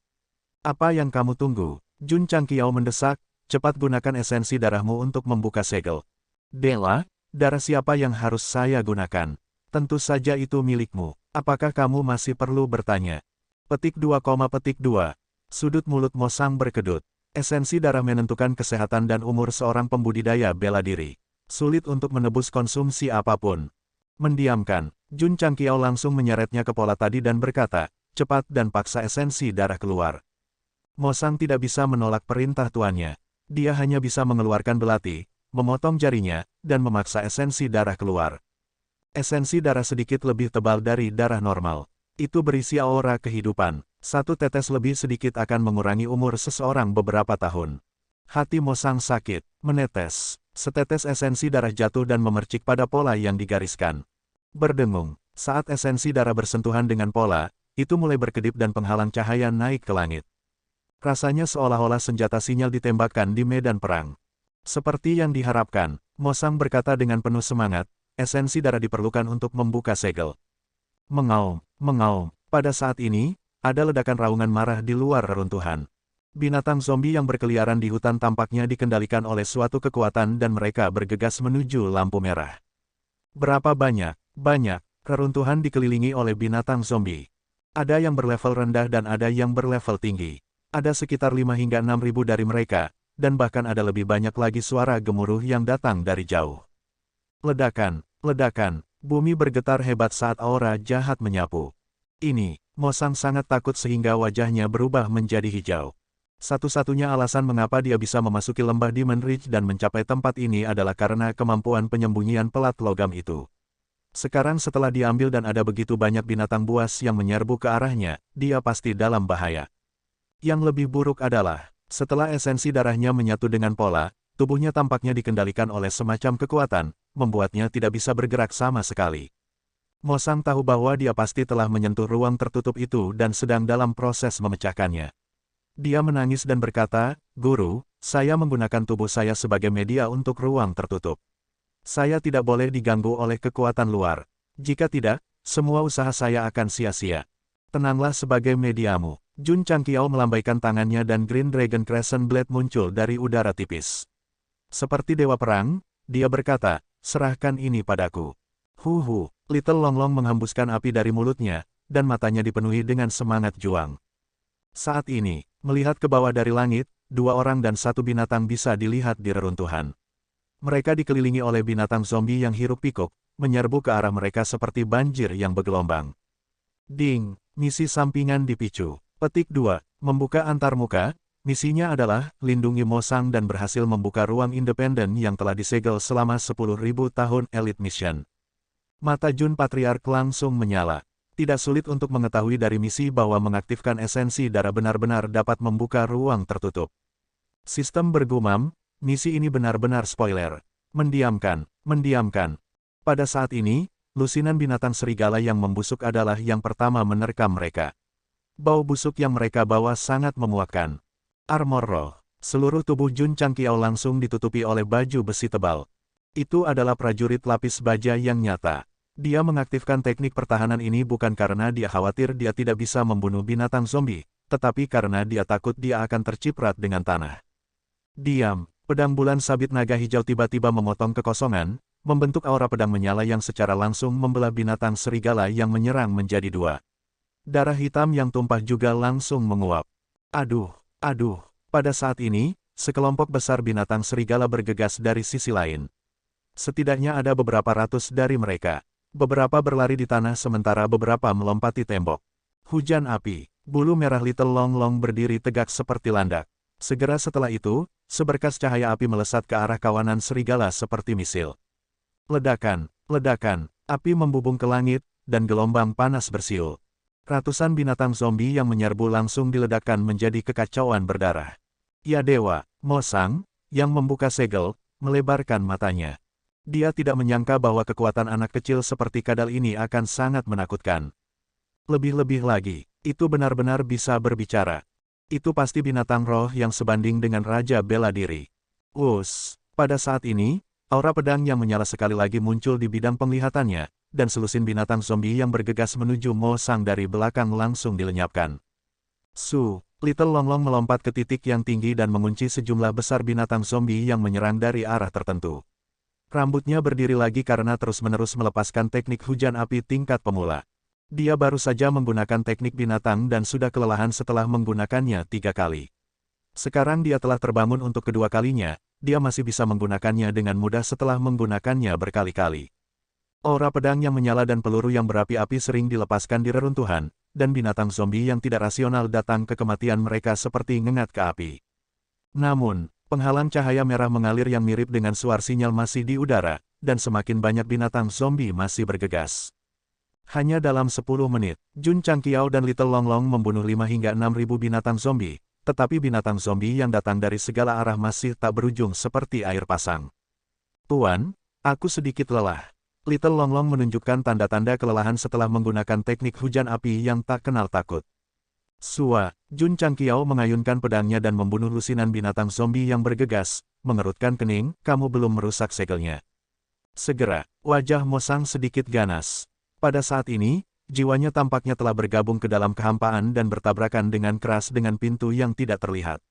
Apa yang kamu tunggu? Jun Changqiao mendesak, cepat gunakan esensi darahmu untuk membuka segel. Dela, darah siapa yang harus saya gunakan? Tentu saja itu milikmu. Apakah kamu masih perlu bertanya? Petik 2, petik 2. Sudut mulut Mosang berkedut. Esensi darah menentukan kesehatan dan umur seorang pembudidaya bela diri. Sulit untuk menebus konsumsi apapun. Mendiamkan, Jun Changqiao langsung menyeretnya ke pola tadi dan berkata, cepat dan paksa esensi darah keluar. Mosang tidak bisa menolak perintah tuannya. Dia hanya bisa mengeluarkan belati, memotong jarinya, dan memaksa esensi darah keluar. Esensi darah sedikit lebih tebal dari darah normal. Itu berisi aura kehidupan. Satu tetes lebih sedikit akan mengurangi umur seseorang beberapa tahun. Hati Mosang sakit, menetes. Setetes esensi darah jatuh dan memercik pada pola yang digariskan. Berdengung, saat esensi darah bersentuhan dengan pola, itu mulai berkedip dan penghalang cahaya naik ke langit. Rasanya seolah-olah senjata sinyal ditembakkan di medan perang. Seperti yang diharapkan, Mosang berkata dengan penuh semangat, esensi darah diperlukan untuk membuka segel. Mengaum, mengaum. Pada saat ini, ada ledakan raungan marah di luar reruntuhan. Binatang zombie yang berkeliaran di hutan tampaknya dikendalikan oleh suatu kekuatan dan mereka bergegas menuju lampu merah. Berapa banyak, reruntuhan dikelilingi oleh binatang zombie. Ada yang berlevel rendah dan ada yang berlevel tinggi. Ada sekitar 5 hingga 6 ribu dari mereka, dan bahkan ada lebih banyak lagi suara gemuruh yang datang dari jauh. Ledakan, bumi bergetar hebat saat aura jahat menyapu. Ini, Mosang sangat takut sehingga wajahnya berubah menjadi hijau. Satu-satunya alasan mengapa dia bisa memasuki lembah Demon Ridge dan mencapai tempat ini adalah karena kemampuan penyembunyian pelat logam itu. Sekarang setelah diambil dan ada begitu banyak binatang buas yang menyerbu ke arahnya, dia pasti dalam bahaya. Yang lebih buruk adalah, setelah esensi darahnya menyatu dengan pola, tubuhnya tampaknya dikendalikan oleh semacam kekuatan, membuatnya tidak bisa bergerak sama sekali. Mosang tahu bahwa dia pasti telah menyentuh ruang tertutup itu dan sedang dalam proses memecahkannya. Dia menangis dan berkata, Guru, saya menggunakan tubuh saya sebagai media untuk ruang tertutup. Saya tidak boleh diganggu oleh kekuatan luar. Jika tidak, semua usaha saya akan sia-sia. Tenanglah sebagai mediamu. Jun Changqiao melambaikan tangannya dan Green Dragon Crescent Blade muncul dari udara tipis. Seperti dewa perang, dia berkata, serahkan ini padaku. Huhu, Little Longlong menghembuskan api dari mulutnya, dan matanya dipenuhi dengan semangat juang. Saat ini, melihat ke bawah dari langit, 2 orang dan 1 binatang bisa dilihat di reruntuhan. Mereka dikelilingi oleh binatang zombie yang hiruk-pikuk, menyerbu ke arah mereka seperti banjir yang bergelombang. Ding, misi sampingan dipicu. Petik 2. Membuka antarmuka. Misinya adalah lindungi Mosang dan berhasil membuka ruang independen yang telah disegel selama 10.000 tahun. Elite Mission. Mata Jun Patriark langsung menyala. Tidak sulit untuk mengetahui dari misi bahwa mengaktifkan esensi darah benar-benar dapat membuka ruang tertutup. Sistem bergumam, misi ini benar-benar spoiler. Mendiamkan, mendiamkan. Pada saat ini, lusinan binatang serigala yang membusuk adalah yang pertama menerkam mereka. Bau busuk yang mereka bawa sangat memuakkan. Armor roh. Seluruh tubuh Jun Changqiao langsung ditutupi oleh baju besi tebal. Itu adalah prajurit lapis baja yang nyata. Dia mengaktifkan teknik pertahanan ini bukan karena dia khawatir dia tidak bisa membunuh binatang zombie, tetapi karena dia takut dia akan terciprat dengan tanah. Diam. Pedang bulan sabit naga hijau tiba-tiba memotong kekosongan, membentuk aura pedang menyala yang secara langsung membelah binatang serigala yang menyerang menjadi dua. Darah hitam yang tumpah juga langsung menguap. Aduh, aduh. Pada saat ini, sekelompok besar binatang serigala bergegas dari sisi lain. Setidaknya ada beberapa ratus dari mereka. Beberapa berlari di tanah sementara beberapa melompati tembok. Hujan api. Bulu merah Little Long Long berdiri tegak seperti landak. Segera setelah itu, seberkas cahaya api melesat ke arah kawanan serigala seperti misil. Ledakan, ledakan, api membubung ke langit, dan gelombang panas bersiul. Ratusan binatang zombie yang menyerbu langsung diledakkan menjadi kekacauan berdarah. Ya dewa, Mosang, yang membuka segel, melebarkan matanya. Dia tidak menyangka bahwa kekuatan anak kecil seperti kadal ini akan sangat menakutkan. Lebih-lebih lagi, itu benar-benar bisa berbicara. Itu pasti binatang roh yang sebanding dengan Raja Bela Diri. Pada saat ini, aura pedang yang menyala sekali lagi muncul di bidang penglihatannya, dan selusin binatang zombie yang bergegas menuju Mosang dari belakang langsung dilenyapkan. Little Long Long melompat ke titik yang tinggi dan mengunci sejumlah besar binatang zombie yang menyerang dari arah tertentu. Rambutnya berdiri lagi karena terus-menerus melepaskan teknik hujan api tingkat pemula. Dia baru saja menggunakan teknik binatang dan sudah kelelahan setelah menggunakannya 3 kali. Sekarang dia telah terbangun untuk kedua kalinya, dia masih bisa menggunakannya dengan mudah setelah menggunakannya berkali-kali. Aura pedang yang menyala dan peluru yang berapi-api sering dilepaskan di reruntuhan, dan binatang zombie yang tidak rasional datang ke kematian mereka seperti ngengat ke api. Namun, penghalang cahaya merah mengalir yang mirip dengan suar sinyal masih di udara, dan semakin banyak binatang zombie masih bergegas. Hanya dalam 10 menit, Jun Changqiao dan Little Long Long membunuh 5 hingga 6.000 binatang zombie, tetapi binatang zombie yang datang dari segala arah masih tak berujung seperti air pasang. Tuan, aku sedikit lelah. Little Long Long menunjukkan tanda-tanda kelelahan setelah menggunakan teknik hujan api yang tak kenal takut. Jun Changqiao mengayunkan pedangnya dan membunuh lusinan binatang zombie yang bergegas, mengerutkan kening, kamu belum merusak segelnya. Segera, wajah Mosang sedikit ganas. Pada saat ini, jiwanya tampaknya telah bergabung ke dalam kehampaan dan bertabrakan dengan keras dengan pintu yang tidak terlihat.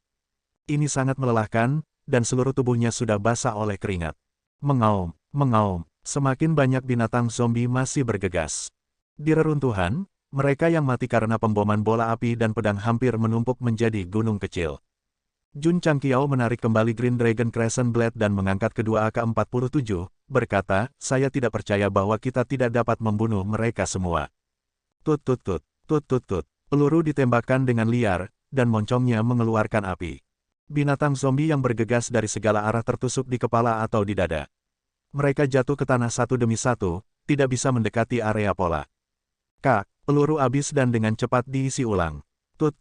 Ini sangat melelahkan, dan seluruh tubuhnya sudah basah oleh keringat. Mengaum, mengaum, semakin banyak binatang zombie masih bergegas. Di reruntuhan, mereka yang mati karena pemboman bola api dan pedang hampir menumpuk menjadi gunung kecil. Jun Changqiao menarik kembali Green Dragon Crescent Blade dan mengangkat kedua AK-47, berkata, saya tidak percaya bahwa kita tidak dapat membunuh mereka semua. Tut. Peluru ditembakkan dengan liar, dan moncongnya mengeluarkan api. Binatang zombie yang bergegas dari segala arah tertusuk di kepala atau di dada. Mereka jatuh ke tanah satu demi satu, tidak bisa mendekati area pola. Peluru habis dan dengan cepat diisi ulang. Tut.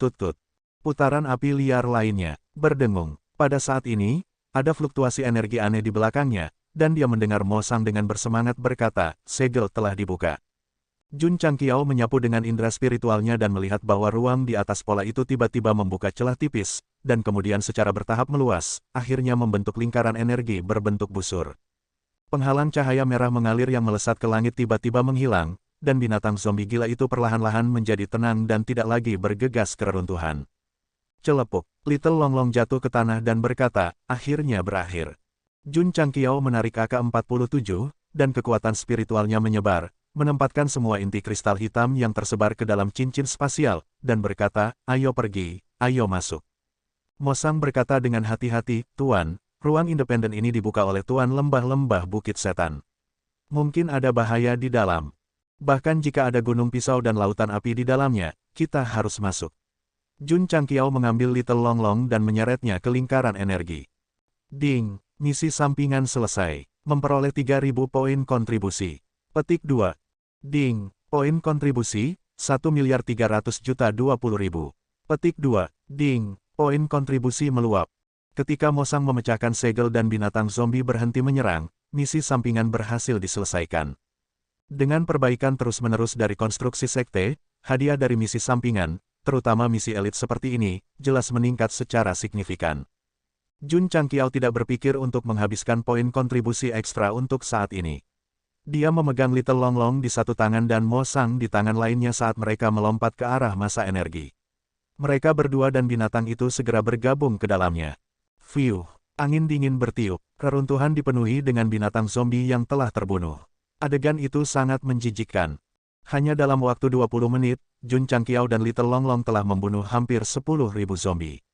Putaran api liar lainnya berdengung. Pada saat ini, ada fluktuasi energi aneh di belakangnya, dan dia mendengar Mosang dengan bersemangat berkata, segel telah dibuka. Jun Changqiao menyapu dengan indera spiritualnya dan melihat bahwa ruang di atas pola itu tiba-tiba membuka celah tipis, dan kemudian secara bertahap meluas, akhirnya membentuk lingkaran energi berbentuk busur. Penghalang cahaya merah mengalir yang melesat ke langit tiba-tiba menghilang, dan binatang zombie gila itu perlahan-lahan menjadi tenang dan tidak lagi bergegas ke reruntuhan. Celepuk, Little Long Long jatuh ke tanah dan berkata, akhirnya berakhir. Jun Changqiao menarik AK-47, dan kekuatan spiritualnya menyebar, menempatkan semua inti kristal hitam yang tersebar ke dalam cincin spasial, dan berkata, ayo pergi, ayo masuk. Mosang berkata dengan hati-hati, Tuan, ruang independen ini dibuka oleh Tuan lembah-lembah Bukit Setan. Mungkin ada bahaya di dalam. Bahkan jika ada gunung pisau dan lautan api di dalamnya, kita harus masuk. Jun Changqiao mengambil Little Longlong dan menyeretnya ke lingkaran energi. Ding, misi sampingan selesai. Memperoleh 3.000 poin kontribusi. Petik 2. Ding, poin kontribusi, 1.300.020.000. Petik 2. Ding, poin kontribusi meluap. Ketika Mosang memecahkan segel dan binatang zombie berhenti menyerang, misi sampingan berhasil diselesaikan. Dengan perbaikan terus-menerus dari konstruksi sekte, hadiah dari misi sampingan, terutama misi elit seperti ini, jelas meningkat secara signifikan. Jun Changqiao tidak berpikir untuk menghabiskan poin kontribusi ekstra untuk saat ini. Dia memegang Little Longlong di satu tangan dan Mosang di tangan lainnya saat mereka melompat ke arah masa energi. Mereka berdua dan binatang itu segera bergabung ke dalamnya. Fiuh, angin dingin bertiup, reruntuhan dipenuhi dengan binatang zombie yang telah terbunuh. Adegan itu sangat menjijikkan. Hanya dalam waktu 20 menit, Jun Changqiao dan Little Longlong telah membunuh hampir 10.000 zombie.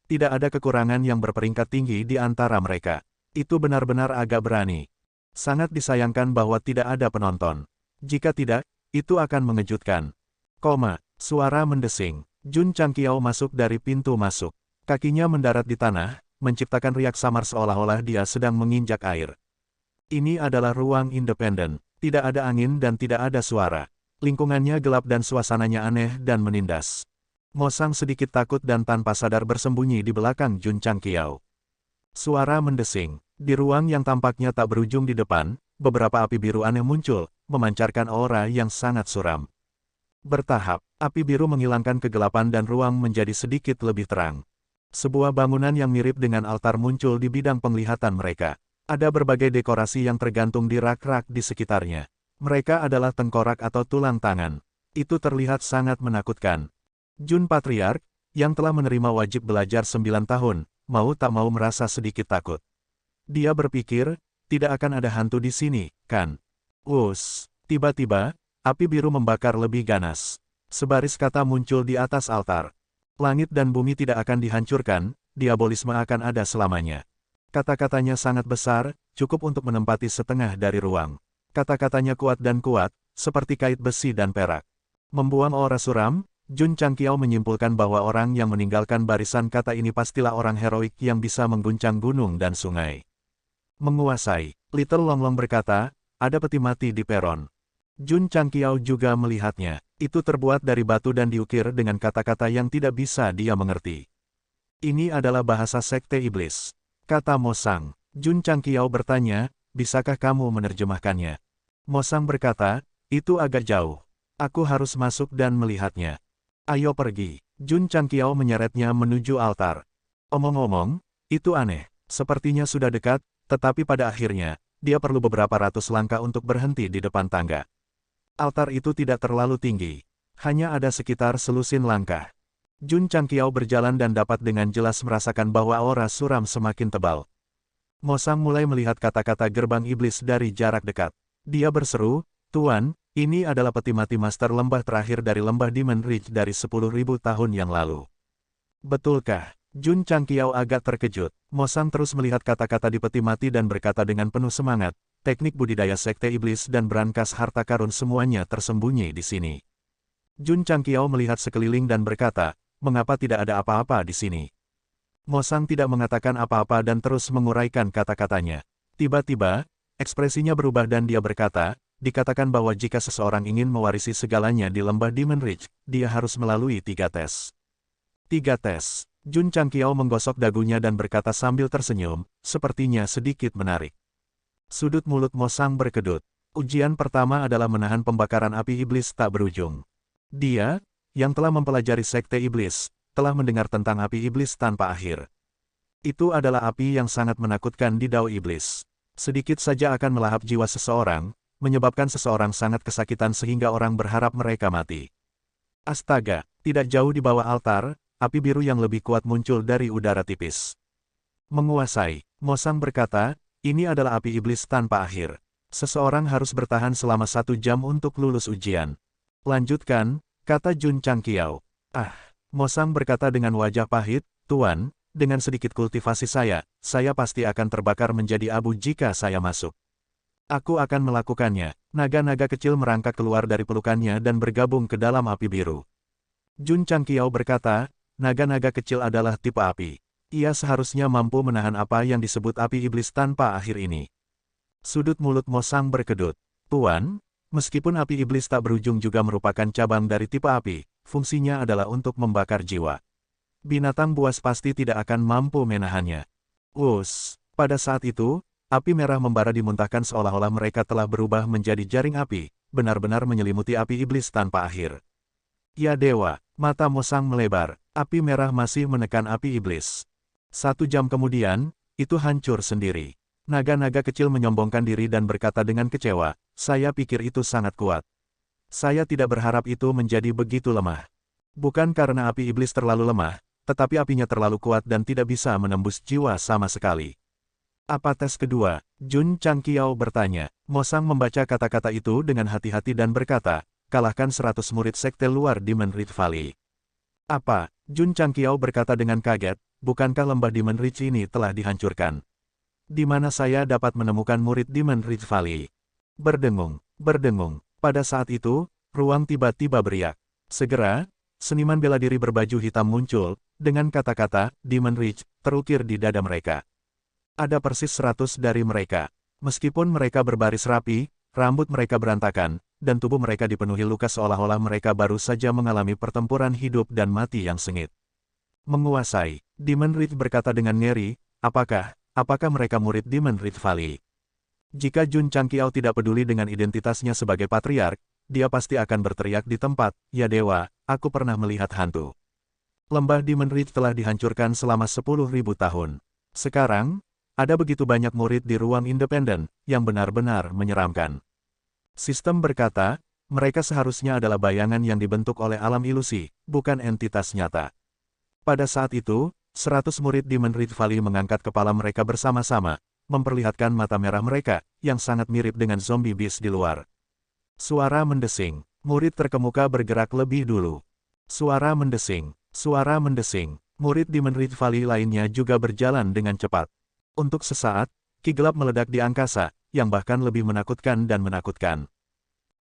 Tidak ada kekurangan yang berperingkat tinggi di antara mereka. Itu benar-benar agak berani. Sangat disayangkan bahwa tidak ada penonton. Jika tidak, itu akan mengejutkan. Suara mendesing. Jun Changqiao masuk dari pintu masuk. Kakinya mendarat di tanah, menciptakan riak samar seolah-olah dia sedang menginjak air. Ini adalah ruang independen. Tidak ada angin dan tidak ada suara. Lingkungannya gelap dan suasananya aneh dan menindas. Mosang sedikit takut dan tanpa sadar bersembunyi di belakang Jun Changqiao. Suara mendesing. Di ruang yang tampaknya tak berujung di depan, beberapa api biru aneh muncul, memancarkan aura yang sangat suram. Bertahap, api biru menghilangkan kegelapan dan ruang menjadi sedikit lebih terang. Sebuah bangunan yang mirip dengan altar muncul di bidang penglihatan mereka. Ada berbagai dekorasi yang tergantung di rak-rak di sekitarnya. Mereka adalah tengkorak atau tulang tangan. Itu terlihat sangat menakutkan. Jun Patriark, yang telah menerima wajib belajar 9 tahun, mau tak mau merasa sedikit takut. Dia berpikir, tidak akan ada hantu di sini, kan? Tiba-tiba, api biru membakar lebih ganas. Sebaris kata muncul di atas altar. Langit dan bumi tidak akan dihancurkan, diabolisme akan ada selamanya. Kata-katanya sangat besar, cukup untuk menempati setengah dari ruang. Kata-katanya kuat dan kuat, seperti kait besi dan perak. Membuang aura suram, Jun Changqiao menyimpulkan bahwa orang yang meninggalkan barisan kata ini pastilah orang heroik yang bisa mengguncang gunung dan sungai. Menguasai, Little Longlong berkata, ada peti mati di peron. Jun Changqiao juga melihatnya. Itu terbuat dari batu dan diukir dengan kata-kata yang tidak bisa dia mengerti. Ini adalah bahasa sekte iblis. Kata Mosang. Jun Changqiao bertanya, bisakah kamu menerjemahkannya? Mosang berkata, itu agak jauh. Aku harus masuk dan melihatnya. Ayo pergi. Jun Changqiao menyeretnya menuju altar. Omong-omong, itu aneh. Sepertinya sudah dekat, tetapi pada akhirnya, dia perlu beberapa ratus langkah untuk berhenti di depan tangga. Altar itu tidak terlalu tinggi. Hanya ada sekitar selusin langkah. Jun Changqiao berjalan dan dapat dengan jelas merasakan bahwa aura suram semakin tebal. Mosang mulai melihat kata-kata gerbang iblis dari jarak dekat. Dia berseru, Tuan, ini adalah peti mati master lembah terakhir dari lembah Demon Ridge dari 10.000 tahun yang lalu. Betulkah? Jun Changqiao agak terkejut. Mosang terus melihat kata-kata di peti mati dan berkata dengan penuh semangat, teknik budidaya sekte iblis dan brankas harta karun semuanya tersembunyi di sini. Jun Changqiao melihat sekeliling dan berkata, mengapa tidak ada apa-apa di sini? Mosang tidak mengatakan apa-apa dan terus menguraikan kata-katanya. Tiba-tiba, ekspresinya berubah dan dia berkata, dikatakan bahwa jika seseorang ingin mewarisi segalanya di lembah Demon Ridge, dia harus melalui 3 tes. 3 tes. Jun Changqiao menggosok dagunya dan berkata sambil tersenyum, sepertinya sedikit menarik. Sudut mulut Mosang berkedut. Ujian pertama adalah menahan pembakaran api iblis tak berujung. Dia, yang telah mempelajari sekte iblis, telah mendengar tentang api iblis tanpa akhir. Itu adalah api yang sangat menakutkan di dao iblis. Sedikit saja akan melahap jiwa seseorang, menyebabkan seseorang sangat kesakitan sehingga orang berharap mereka mati. Astaga, tidak jauh di bawah altar, api biru yang lebih kuat muncul dari udara tipis. Menguasai, Mosang berkata, ini adalah api iblis tanpa akhir. Seseorang harus bertahan selama 1 jam untuk lulus ujian. Lanjutkan, kata Jun Changqiao. Mosang berkata dengan wajah pahit, Tuan, dengan sedikit kultivasi saya pasti akan terbakar menjadi abu jika saya masuk. Aku akan melakukannya. Naga-naga kecil merangkak keluar dari pelukannya dan bergabung ke dalam api biru. Jun Changqiao berkata, naga-naga kecil adalah tipe api. Ia seharusnya mampu menahan apa yang disebut api iblis tanpa akhir ini. Sudut mulut Mo Sang berkedut. Tuan, meskipun api iblis tak berujung juga merupakan cabang dari tipe api, fungsinya adalah untuk membakar jiwa. Binatang buas pasti tidak akan mampu menahannya. Pada saat itu, api merah membara dimuntahkan seolah-olah mereka telah berubah menjadi jaring api, benar-benar menyelimuti api iblis tanpa akhir. Ya dewa, mata Mo Sang melebar, api merah masih menekan api iblis. 1 jam kemudian, itu hancur sendiri. Naga-naga kecil menyombongkan diri dan berkata dengan kecewa, saya pikir itu sangat kuat. Saya tidak berharap itu menjadi begitu lemah. Bukan karena api iblis terlalu lemah, tetapi apinya terlalu kuat dan tidak bisa menembus jiwa sama sekali. Apa tes kedua? Jun Changqiao bertanya. Mo Sang membaca kata-kata itu dengan hati-hati dan berkata, kalahkan 100 murid sekte luar Demon Ridge Valley. Apa? Jun Changqiao berkata dengan kaget, bukankah lembah Demon Ridge ini telah dihancurkan? Di mana saya dapat menemukan murid Demon Ridge Valley? Berdengung. Pada saat itu, ruang tiba-tiba beriak. Segera, seniman bela diri berbaju hitam muncul, dengan kata-kata, Demon Ridge, terukir di dada mereka. Ada persis 100 dari mereka. Meskipun mereka berbaris rapi, rambut mereka berantakan, dan tubuh mereka dipenuhi luka seolah-olah mereka baru saja mengalami pertempuran hidup dan mati yang sengit. Menguasai, Demon Ridge berkata dengan ngeri, apakah mereka murid Demon Ridge Valley? Jika Jun Changqiao tidak peduli dengan identitasnya sebagai patriark, dia pasti akan berteriak di tempat, ya dewa, aku pernah melihat hantu. Lembah Demon Ridge telah dihancurkan selama 10.000 tahun. Sekarang, ada begitu banyak murid di ruang independen, yang benar-benar menyeramkan. Sistem berkata, mereka seharusnya adalah bayangan yang dibentuk oleh alam ilusi, bukan entitas nyata. Pada saat itu, 100 murid Demon Ridge Valley mengangkat kepala mereka bersama-sama, memperlihatkan mata merah mereka, yang sangat mirip dengan zombie beast di luar. Suara mendesing. Murid terkemuka bergerak lebih dulu. Suara mendesing. Murid Demon Ridge Valley lainnya juga berjalan dengan cepat. Untuk sesaat, ki gelap meledak di angkasa, yang bahkan lebih menakutkan dan menakutkan.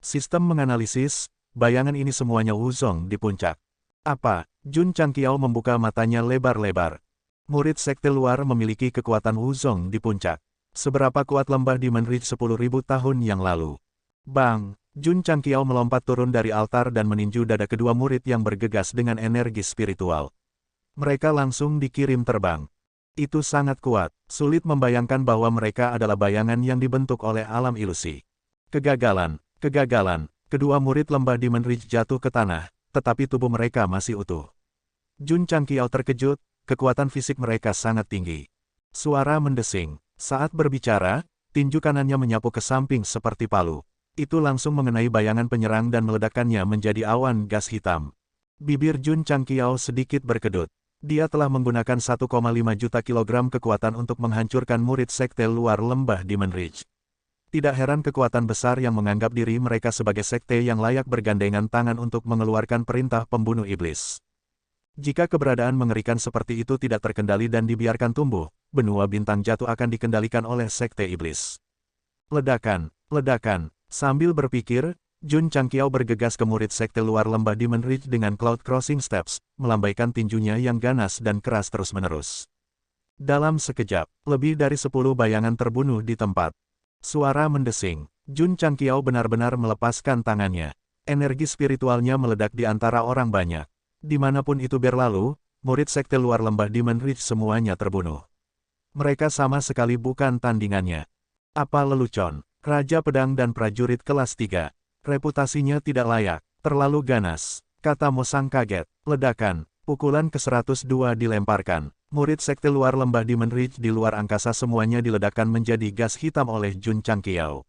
Sistem menganalisis, bayangan ini semuanya Wuzong di puncak. Apa? Jun Changqiao membuka matanya lebar-lebar. Murid sekte luar memiliki kekuatan Wuzong di puncak. Seberapa kuat lembah Demon Ridge 10.000 tahun yang lalu? Bang! Jun Changqiao melompat turun dari altar dan meninju dada kedua murid yang bergegas dengan energi spiritual. Mereka langsung dikirim terbang. Itu sangat kuat, sulit membayangkan bahwa mereka adalah bayangan yang dibentuk oleh alam ilusi. Kegagalan. Kedua murid lembah Demon Ridge jatuh ke tanah, tetapi tubuh mereka masih utuh. Jun Changqiao terkejut, kekuatan fisik mereka sangat tinggi. Suara mendesing. Saat berbicara, tinju kanannya menyapu ke samping seperti palu. Itu langsung mengenai bayangan penyerang dan meledakkannya menjadi awan gas hitam. Bibir Jun Changqiao sedikit berkedut. Dia telah menggunakan 1,5 juta kilogram kekuatan untuk menghancurkan murid sekte luar lembah Demon Ridge. Tidak heran kekuatan besar yang menganggap diri mereka sebagai sekte yang layak bergandengan tangan untuk mengeluarkan perintah pembunuh iblis. Jika keberadaan mengerikan seperti itu tidak terkendali dan dibiarkan tumbuh, benua bintang jatuh akan dikendalikan oleh sekte iblis. Ledakan. Sambil berpikir, Jun Changqiao bergegas ke murid sekte luar lembah Demon Ridge dengan Cloud Crossing Steps, melambaikan tinjunya yang ganas dan keras terus-menerus. Dalam sekejap, lebih dari 10 bayangan terbunuh di tempat. Suara mendesing. Jun Changqiao benar-benar melepaskan tangannya. Energi spiritualnya meledak di antara orang banyak. Dimanapun itu berlalu, murid sekte luar lembah Demon Ridge semuanya terbunuh. Mereka sama sekali bukan tandingannya. Apa lelucon? Raja Pedang dan prajurit kelas 3. Reputasinya tidak layak, terlalu ganas, kata Mo Sang kaget. Ledakan, pukulan ke-102 dilemparkan. Murid sekte luar lembah Demon Ridge di luar angkasa semuanya diledakkan menjadi gas hitam oleh Jun Changqiao.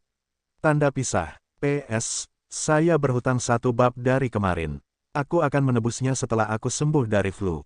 Tanda pisah. PS, saya berhutang 1 bab dari kemarin. Aku akan menebusnya setelah aku sembuh dari flu.